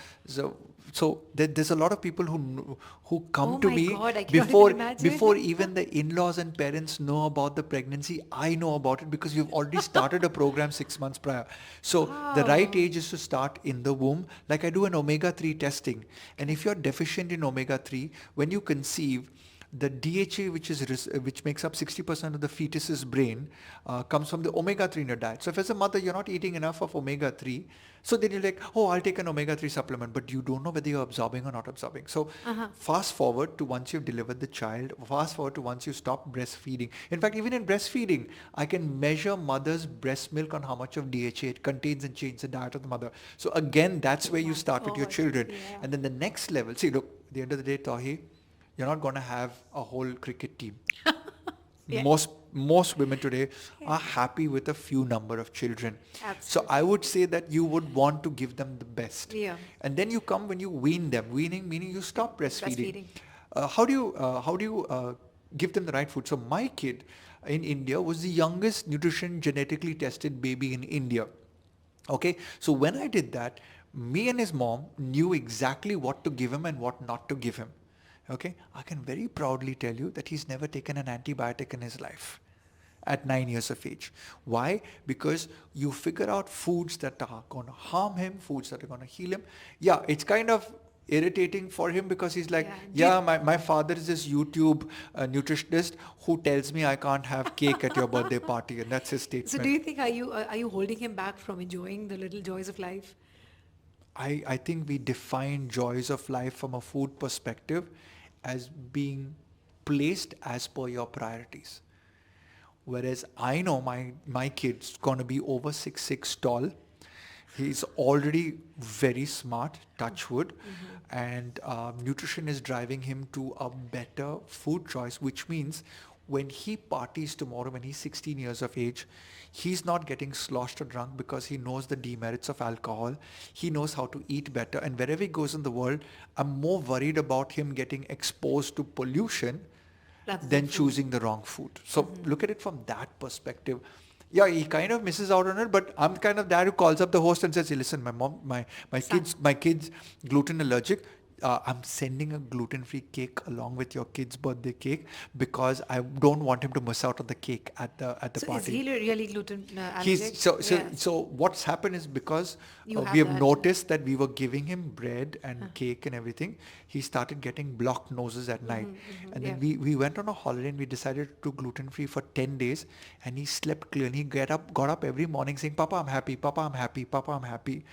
so there's a lot of people who come Oh to my me God, I cannot before even imagine. before even the in-laws and parents know about the pregnancy. I know about it because we've already started a program 6 months prior. So the right age is to start in the womb. Like I do an omega-3 testing. And if you're deficient in omega-3, when you conceive, the DHA, which makes up 60% of the fetus's brain, comes from the omega-3 in your diet. So if as a mother you're not eating enough of omega-3, so then you're like, oh, I'll take an omega-3 supplement, but you don't know whether you're absorbing or not absorbing. So fast forward to once you've delivered the child, fast forward to once you stop breastfeeding. In fact, even in breastfeeding, I can measure mother's breast milk on how much of DHA it contains and change the diet of the mother. So again, that's where you start with your children. Yeah. And then the next level, see, look, at the end of the day, Tauhee, you're not going to have a whole cricket team. Yeah. Most women today are happy with a few number of children. Absolutely. So I would say that you would want to give them the best. Yeah. And then you come when you wean them. Weaning meaning you stop breastfeeding. Breastfeeding. How do you give them the right food? So my kid, in India was the youngest nutrition genetically tested baby in India. Okay, so when I did that, me and his mom knew exactly what to give him and what not to give him. Okay, I can very proudly tell you that he's never taken an antibiotic in his life at 9 years of age. Why? Because you figure out foods that are going to harm him, foods that are going to heal him. Yeah, it's kind of irritating for him because he's like, my father is this YouTube nutritionist who tells me I can't have cake at your birthday party, and that's his statement. So do you think are you holding him back from enjoying the little joys of life? I think we define joys of life from a food perspective as being placed as per your priorities. Whereas I know my kid's going to be over 6'6" tall. He's already very smart, touch wood, and nutrition is driving him to a better food choice, which means when he parties tomorrow, when he's 16 years of age, he's not getting sloshed or drunk because he knows the demerits of alcohol. He knows how to eat better. And wherever he goes in the world, I'm more worried about him getting exposed to pollution than choosing the wrong food. So look at it from that perspective. Yeah, he kind of misses out on it, but I'm kind of dad who calls up the host and says, hey, listen, my kid's gluten allergic. I'm sending a gluten-free cake along with your kid's birthday cake because I don't want him to miss out on the cake at the party. So is he really gluten allergic? So what's happened is because we have noticed that we were giving him bread and cake and everything, he started getting blocked noses at night. And then we went on a holiday and we decided to do gluten-free for 10 days, and he slept clearly. He got up every morning saying, Papa, I'm happy, Papa, I'm happy, Papa, I'm happy.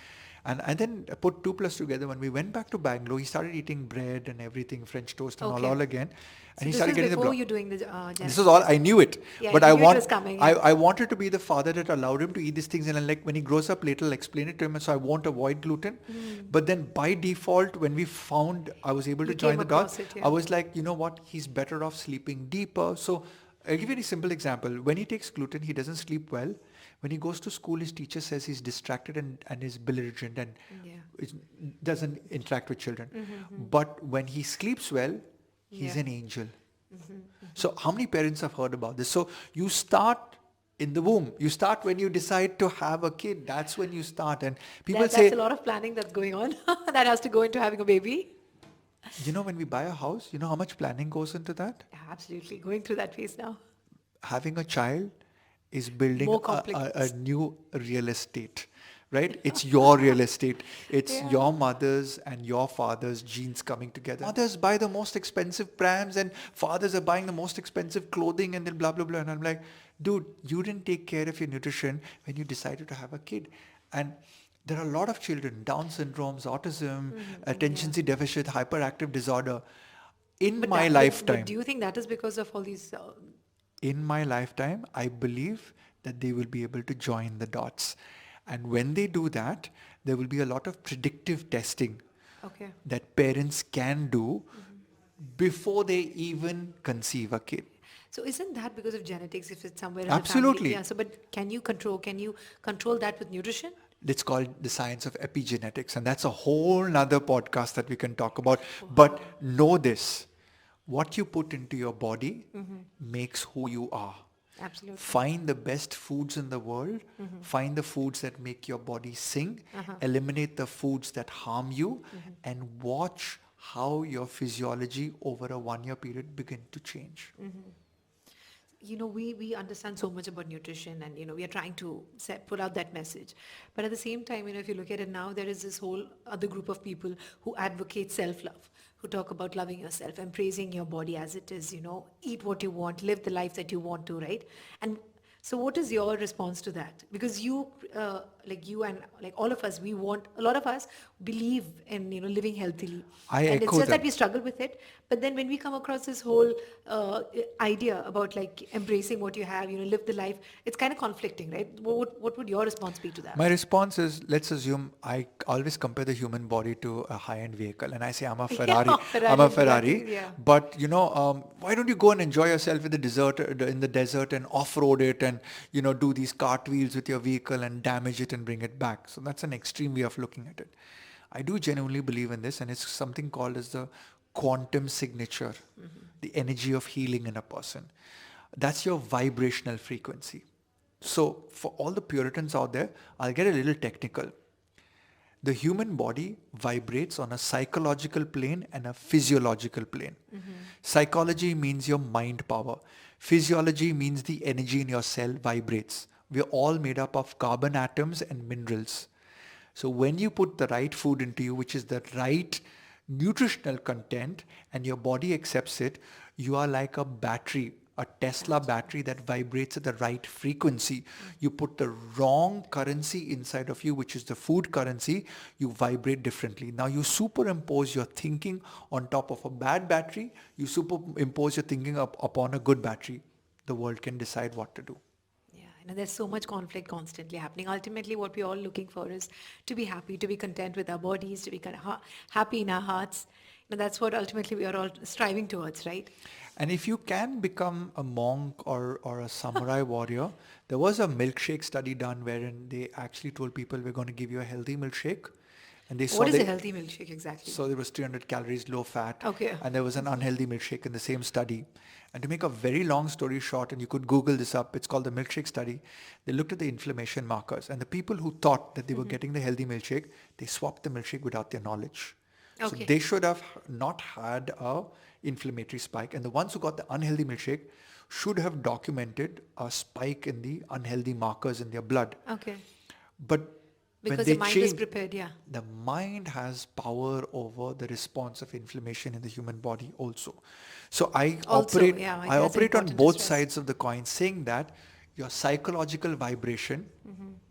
And then put 2 plus together. When we went back to Bangalore, he started eating bread and everything, French toast and all again. And So he started getting the before block. you doing the This was all, I knew it. Yeah, but you I knew it was coming, I wanted to be the father that allowed him to eat these things. And like when he grows up later, I'll explain it to him. And so I won't avoid gluten. But then by default, when we found I was able to join the dots, I was like, you know what? He's better off sleeping deeper. So I'll give you a simple example. When he takes gluten, he doesn't sleep well. When he goes to school, his teacher says he's distracted and is belligerent and doesn't interact with children. But when he sleeps well, he's an angel. So how many parents have heard about this? So you start in the womb. You start when you decide to have a kid. That's when you start. And people say... That's a lot of planning that's going on. That has to go into having a baby. You know, when we buy a house, you know how much planning goes into that? Absolutely. Going through that phase now. Having a child is building a new real estate, right? It's your real estate. It's your mother's and your father's genes coming together. Mothers buy the most expensive prams and fathers are buying the most expensive clothing and then blah, blah, blah. And I'm like, dude, you didn't take care of your nutrition when you decided to have a kid. And there are a lot of children, Down syndromes, autism, attention deficit, hyperactive disorder. In my lifetime. But do you think that is because of all these... In my lifetime, I believe that they will be able to join the dots. And when they do that, there will be a lot of predictive testing that parents can do before they even conceive a kid. So isn't that because of genetics if it's somewhere in Absolutely. the family? Yeah, so but can you control that with nutrition? It's called the science of epigenetics, and that's a whole nother podcast that we can talk about. But know this. What you put into your body makes who you are. Absolutely. Find the best foods in the world. Find the foods that make your body sing. Eliminate the foods that harm you. And watch how your physiology over a 1-year period begin to change. You know, we understand so much about nutrition and, you know, we are trying to put out that message. But at the same time, you know, if you look at it now, there is this whole other group of people who advocate self-love, who talk about loving yourself and praising your body as it is, you know, eat what you want, live the life that you want to, right? And so what is your response to that? Because you and all of us, a lot of us believe in, you know, living healthily. And it's just that we struggle with it. But then when we come across this whole idea about like embracing what you have, you know, live the life, it's kind of conflicting, right? What would your response be to that? My response is, let's assume I always compare the human body to a high-end vehicle. And I say, I'm a Ferrari. I'm a Ferrari. But, you know, why don't you go and enjoy yourself in the desert and off-road it and, you know, do these cartwheels with your vehicle and damage it and bring it back. So that's an extreme way of looking at it. I do genuinely believe in this, and it's something called as the quantum signature, the energy of healing in a person. That's your vibrational frequency. So for all the Puritans out there, I'll get a little technical. The human body vibrates on a psychological plane and a physiological plane. Psychology means your mind power. Physiology means the energy in your cell vibrates. We're all made up of carbon atoms and minerals. So when you put the right food into you, which is the right nutritional content, and your body accepts it, you are like a battery, a Tesla battery that vibrates at the right frequency. You put the wrong currency inside of you, which is the food currency, you vibrate differently. Now you superimpose your thinking on top of a bad battery, you superimpose your thinking upon a good battery. The world can decide what to do. Yeah, there's so much conflict constantly happening. Ultimately, what we're all looking for is to be happy, to be content with our bodies, to be kind of happy in our hearts. That's what ultimately we are all striving towards, right? And if you can become a monk or a samurai warrior, there was a milkshake study done wherein they actually told people, we're going to give you a healthy milkshake. And they saw What is a healthy milkshake exactly? So there was 300 calories, low fat. Okay. And there was an unhealthy milkshake in the same study. And to make a very long story short, and you could Google this up, it's called the milkshake study. They looked at the inflammation markers. And the people who thought that they were getting the healthy milkshake, they swapped the milkshake without their knowledge. Okay. So they should have not had a inflammatory spike. And the ones who got the unhealthy milkshake should have documented a spike in the unhealthy markers in their blood. Okay. But because the mind is prepared, yeah. The mind has power over the response of inflammation in the human body also. So I operate on both sides of the coin, saying that your psychological vibration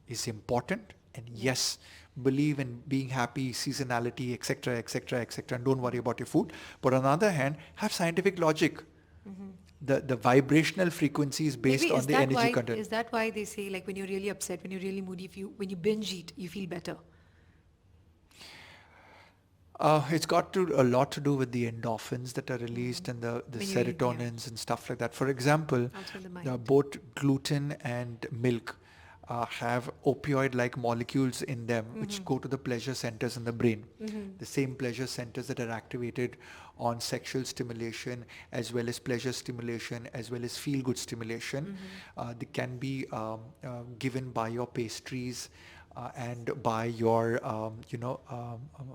is important, and yes, believe in being happy, seasonality, etc., etc., etc., and don't worry about your food. But on the other hand, have scientific logic. The vibrational frequency is based on the energy content. Is that why they say, like, when you're really upset, when you're really moody, when you binge eat, you feel better? It's got a lot to do with the endorphins that are released and the serotonins and stuff like that. For example, both gluten and milk have opioid-like molecules in them which go to the pleasure centers in the brain. The same pleasure centers that are activated on sexual stimulation, as well as pleasure stimulation, as well as feel-good stimulation. They can be given by your pastries and by your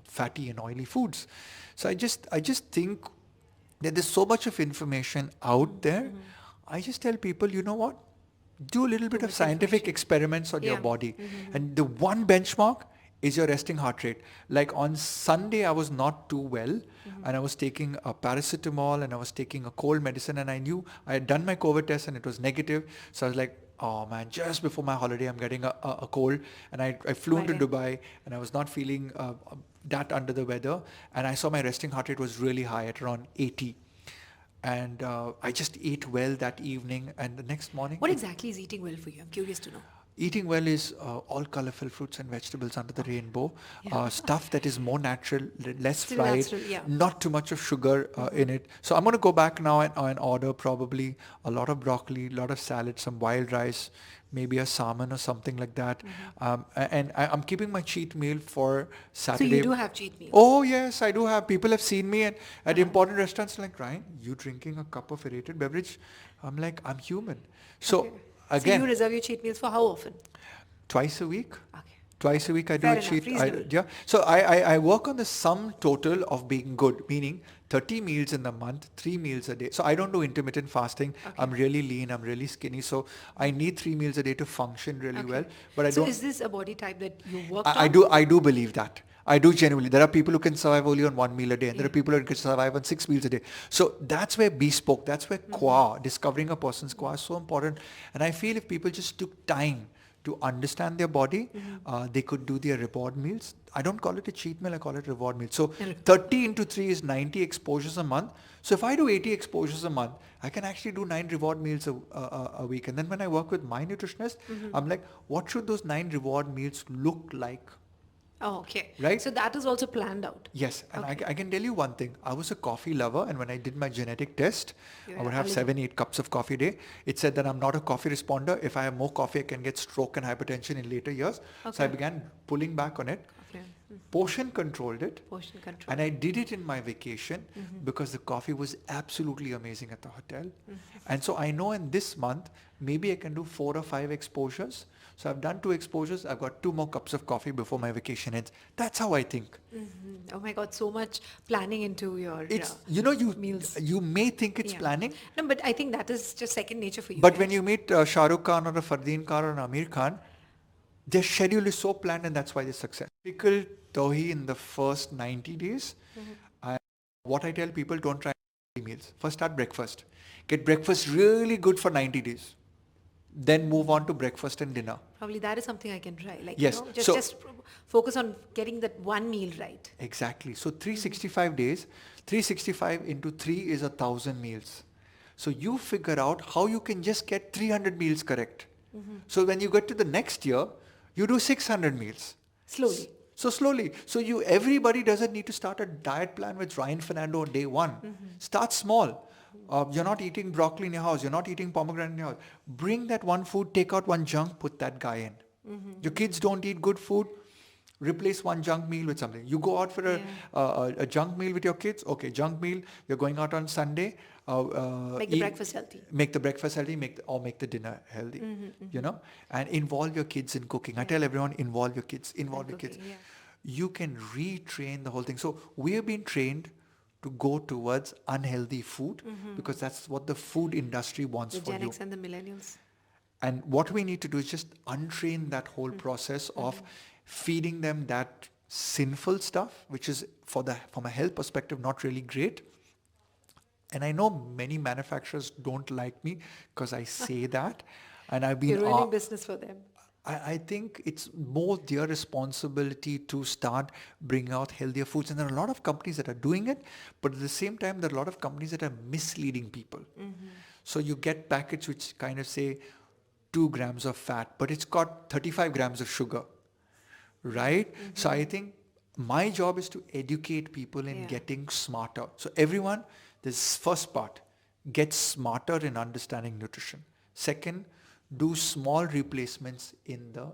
fatty and oily foods. So I just think that there's so much of information out there. I just tell people, you know what? Do a little bit of scientific experiments on your body. And the one benchmark is your resting heart rate. Like on Sunday, I was not too well, and I was taking a paracetamol and I was taking a cold medicine, and I knew I had done my COVID test and it was negative. So I was like, oh man, just before my holiday, I'm getting a cold. And I flew into Dubai and I was not feeling that under the weather. And I saw my resting heart rate was really high at around 80. And I just ate well that evening, and the next morning... What exactly is eating well for you? I'm curious to know. Eating well is all colorful fruits and vegetables under the rainbow. Stuff that is more natural, less fried, not too much of sugar in it. So I'm going to go back now and order probably a lot of broccoli, a lot of salad, some wild rice, maybe a salmon or something like that. And I'm keeping my cheat meal for Saturday. So you do have cheat meals? Oh yes, I do have. People have seen me at important restaurants like, Ryan, you drinking a cup of aerated beverage? I'm like, I'm human. So again, so you reserve your cheat meals for how often? Twice a week. Okay. Twice a week I do a cheat. So I work on the sum total of being good, meaning 30 meals in the month, 3 meals a day. So I don't do intermittent fasting. I'm really lean, I'm really skinny. So I need 3 meals a day to function really well. But I don't. So is this a body type that you work on? I do believe that. I do genuinely. There are people who can survive only on 1 meal a day, and there are people who can survive on 6 meals a day. So that's where bespoke, that's where qua, discovering a person's qua is so important. And I feel if people just took time to understand their body, they could do their reward meals. I don't call it a cheat meal, I call it reward meal. So 30 into 3 is 90 exposures a month. So if I do 80 exposures a month, I can actually do 9 reward meals a week. And then when I work with my nutritionist, I'm like, what should those 9 reward meals look like? Oh, okay. Right? So that is also planned out. Yes. And I can tell you one thing. I was a coffee lover, and when I did my genetic test, I would have 7-8 cups of coffee a day. It said that I'm not a coffee responder. If I have more coffee, I can get stroke and hypertension in later years. So I began pulling back on it. portion controlled it, Portion control. and I did it in my vacation because the coffee was absolutely amazing at the hotel. And so I know in this month, maybe I can do 4 or 5 exposures. So I've done 2 exposures. I've got 2 more cups of coffee before my vacation ends. That's how I think. Oh my God, so much planning into your It's, meals. you may think it's Yeah. planning, No, but I think that is just second nature for you. but guys. when you meet Shah Rukh Khan or a Fardeen Khan or an Amir Khan, their schedule is so planned and that's why they're successful. Typical Tauhee in the first 90 days. I, what I tell people, don't try meals. First start breakfast. Get breakfast really good for 90 days. Then move on to breakfast and dinner. Probably that is something I can try. Like, Yes. just focus on getting that one meal right. Exactly. So 365 days, 365 into 3 is 1,000 meals. So you figure out how you can just get 300 meals correct. So when you get to the next year, you do 600 meals. Slowly. So slowly. So everybody doesn't need to start a diet plan with Ryan Fernando on day one. Start small. You're not eating broccoli in your house. You're not eating pomegranate in your house. Bring that one food, take out one junk, put that guy in. Your kids don't eat good food. Replace one junk meal with something. You go out for a junk meal with your kids. Okay, junk meal. You're going out on Sunday. Make the breakfast healthy. Make the breakfast healthy. Make the dinner healthy. And involve your kids in cooking. I tell everyone, involve your kids. Involve your kids. Cooking, yeah. You can retrain the whole thing. So we have been trained to go towards unhealthy food because that's what the food industry wants The for Gen you. X and the millennials. And what we need to do is just untrain that whole process of feeding them that sinful stuff, which is from a health perspective not really great. And I know many manufacturers don't like me because I say that, and I've been You're ruining business for them. I think it's more their responsibility to start bringing out healthier foods. And there are a lot of companies that are doing it, but at the same time, there are a lot of companies that are misleading people. So you get packets which kind of say 2 grams of fat, but it's got 35 grams of sugar, right? So I think my job is to educate people in getting smarter. So everyone, this first part, get smarter in understanding nutrition. Second, do small replacements in the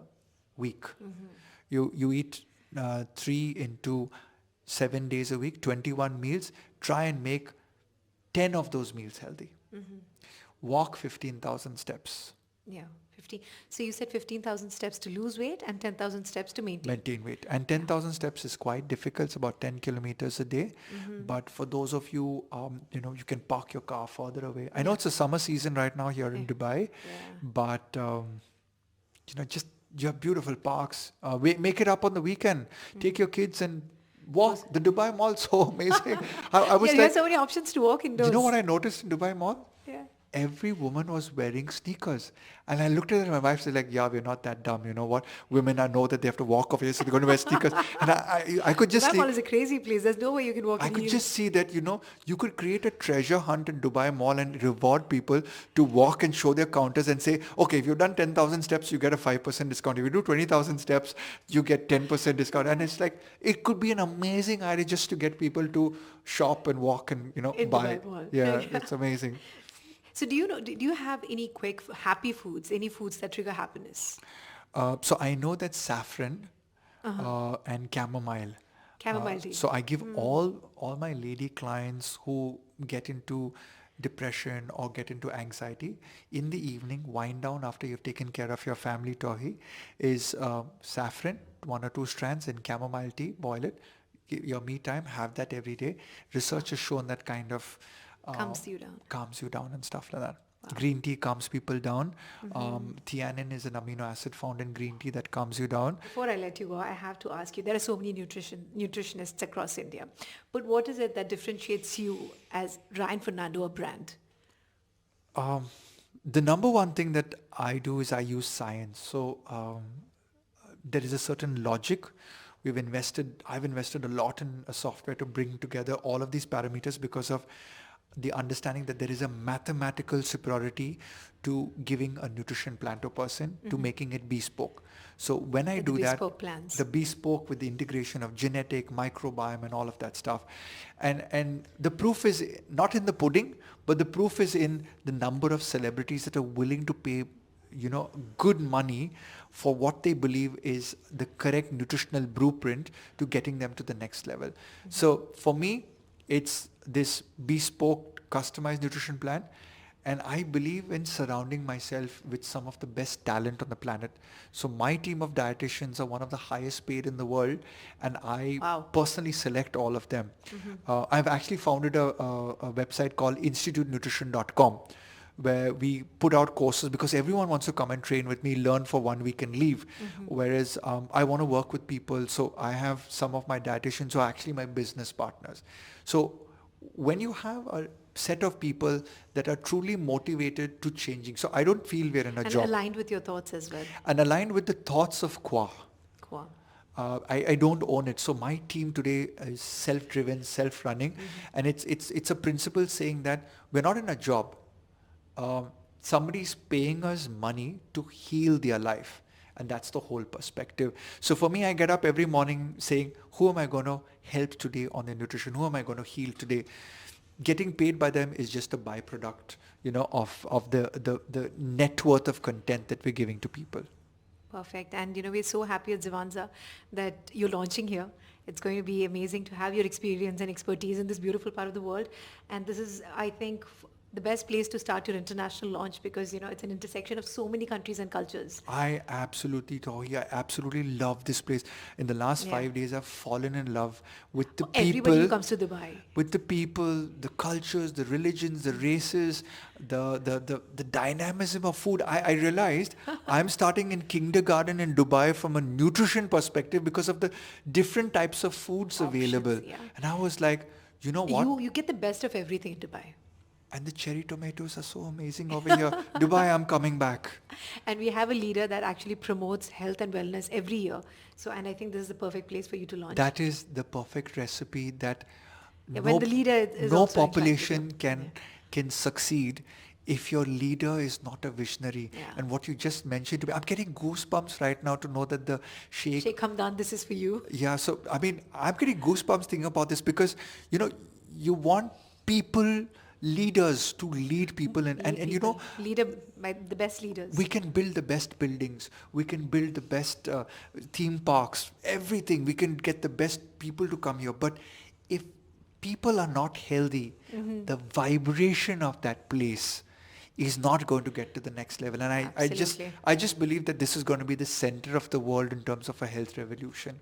week. You eat 3 into 7 days a week, 21 meals. Try and make 10 of those meals healthy. Walk 15,000 steps. Yeah, 50. So you said 15,000 steps to lose weight and 10,000 steps to maintain. Weight. And 10,000 steps is quite difficult. It's about 10 kilometers a day. But for those of you, you can park your car further away. I know it's a summer season right now here in Dubai, but just you have beautiful parks. Make it up on the weekend. Take your kids and walk. The Dubai Mall is so amazing. I was You have so many options to walk indoors. you know what I noticed in Dubai Mall? Yeah. Every woman was wearing sneakers. And I looked at it and my wife said like, yeah, we're not that dumb. You know what? Women know that they have to walk off here, so they're going to wear sneakers. And I could just Dubai see, Mall is a crazy place. There's no way you can walk I in could heels. just see that, you could create a treasure hunt in Dubai Mall and reward people to walk and show their counters and say, okay, if you've done 10,000 steps, you get a 5% discount. If you do 20,000 steps, you get 10% discount. And it's like, it could be an amazing idea just to get people to shop and walk and, In buy. Dubai Mall. Yeah, it's amazing. So do you have any quick happy foods, any foods that trigger happiness? So I know that saffron and chamomile. Chamomile tea. So I give all my lady clients who get into depression or get into anxiety in the evening, wind down after you've taken care of your family, Tauhee, is saffron, 1 or 2 strands, and chamomile tea, boil it. Your me time, have that every day. Research has shown that kind of Calms you down. Calms you down and stuff like that. Green tea calms people down. Theanine is an amino acid found in green tea that calms you down. Before I let you go, I have to ask you, there are so many nutritionists across India, but what is it that differentiates you as Ryan Fernando, a brand? The number one thing that I do is I use science. So there is a certain logic. I've invested a lot in a software to bring together all of these parameters because of the understanding that there is a mathematical superiority to giving a nutrition plan to a person, to making it bespoke. So when I do that, bespoke plans. the bespoke with the integration of genetic, microbiome and all of that stuff. And the proof is not in the pudding, but the proof is in the number of celebrities that are willing to pay good money for what they believe is the correct nutritional blueprint to getting them to the next level. So for me, it's this bespoke, customized nutrition plan. And I believe in surrounding myself with some of the best talent on the planet. So my team of dietitians are one of the highest paid in the world, and I Wow. personally select all of them. I've actually founded a website called institutenutrition.com, where we put out courses because everyone wants to come and train with me, learn for 1 week and leave. Whereas I want to work with people. So I have some of my dietitians who are actually my business partners. So when you have a set of people that are truly motivated to changing, so I don't feel we're in a And job. aligned with your thoughts as well. And aligned with the thoughts of Qua. Cool. I don't own it. So my team today is self-driven, self-running, and it's a principle saying that we're not in a job. Somebody's paying us money to heal their life. And that's the whole perspective. So for me, I get up every morning saying, who am I going to help today on their nutrition? Who am I going to heal today? Getting paid by them is just a byproduct, of the net worth of content that we're giving to people. Perfect. And we're so happy at Zivanza that you're launching here. It's going to be amazing to have your experience and expertise in this beautiful part of the world. And this is, I think, the best place to start your international launch because, it's an intersection of so many countries and cultures. I absolutely love this place. In the last 5 days, I've fallen in love with the people. Everybody who comes to Dubai. With the people, the cultures, the religions, the races, the dynamism of food. I realized I'm starting in kindergarten in Dubai from a nutrition perspective because of the different types of foods available. Yeah. And I was like, you know what? You get the best of everything in Dubai. And the cherry tomatoes are so amazing over here. Dubai, I'm coming back. And we have a leader that actually promotes health and wellness every year. So, and I think this is the perfect place for you to launch. That is the perfect recipe that when the leader is no also inclined to population do. can succeed if your leader is not a visionary. Yeah. And what you just mentioned to me, I'm getting goosebumps right now to know that the Sheikh Hamdan, this is for you. Yeah, so I mean, I'm getting goosebumps thinking about this because, you want people, leaders to lead people and leader by the best leaders. we can build the best buildings, we can build the best theme parks, everything. We can get the best people to come here. But if people are not healthy, the vibration of that place is not going to get to the next level. And I just believe that this is going to be the center of the world in terms of a health revolution.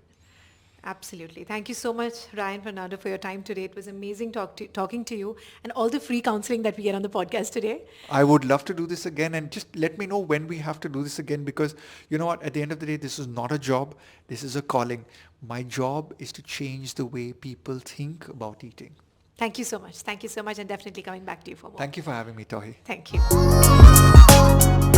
Absolutely. Thank you so much, Ryan, Fernando, for your time today. It was amazing talking to you and all the free counseling that we get on the podcast today. I would love to do this again, and just let me know when we have to do this again, because you know what, at the end of the day, this is not a job. This is a calling. My job is to change the way people think about eating. Thank you so much. Thank you so much, and definitely coming back to you for more. Thank you for having me, Tauhee. Thank you.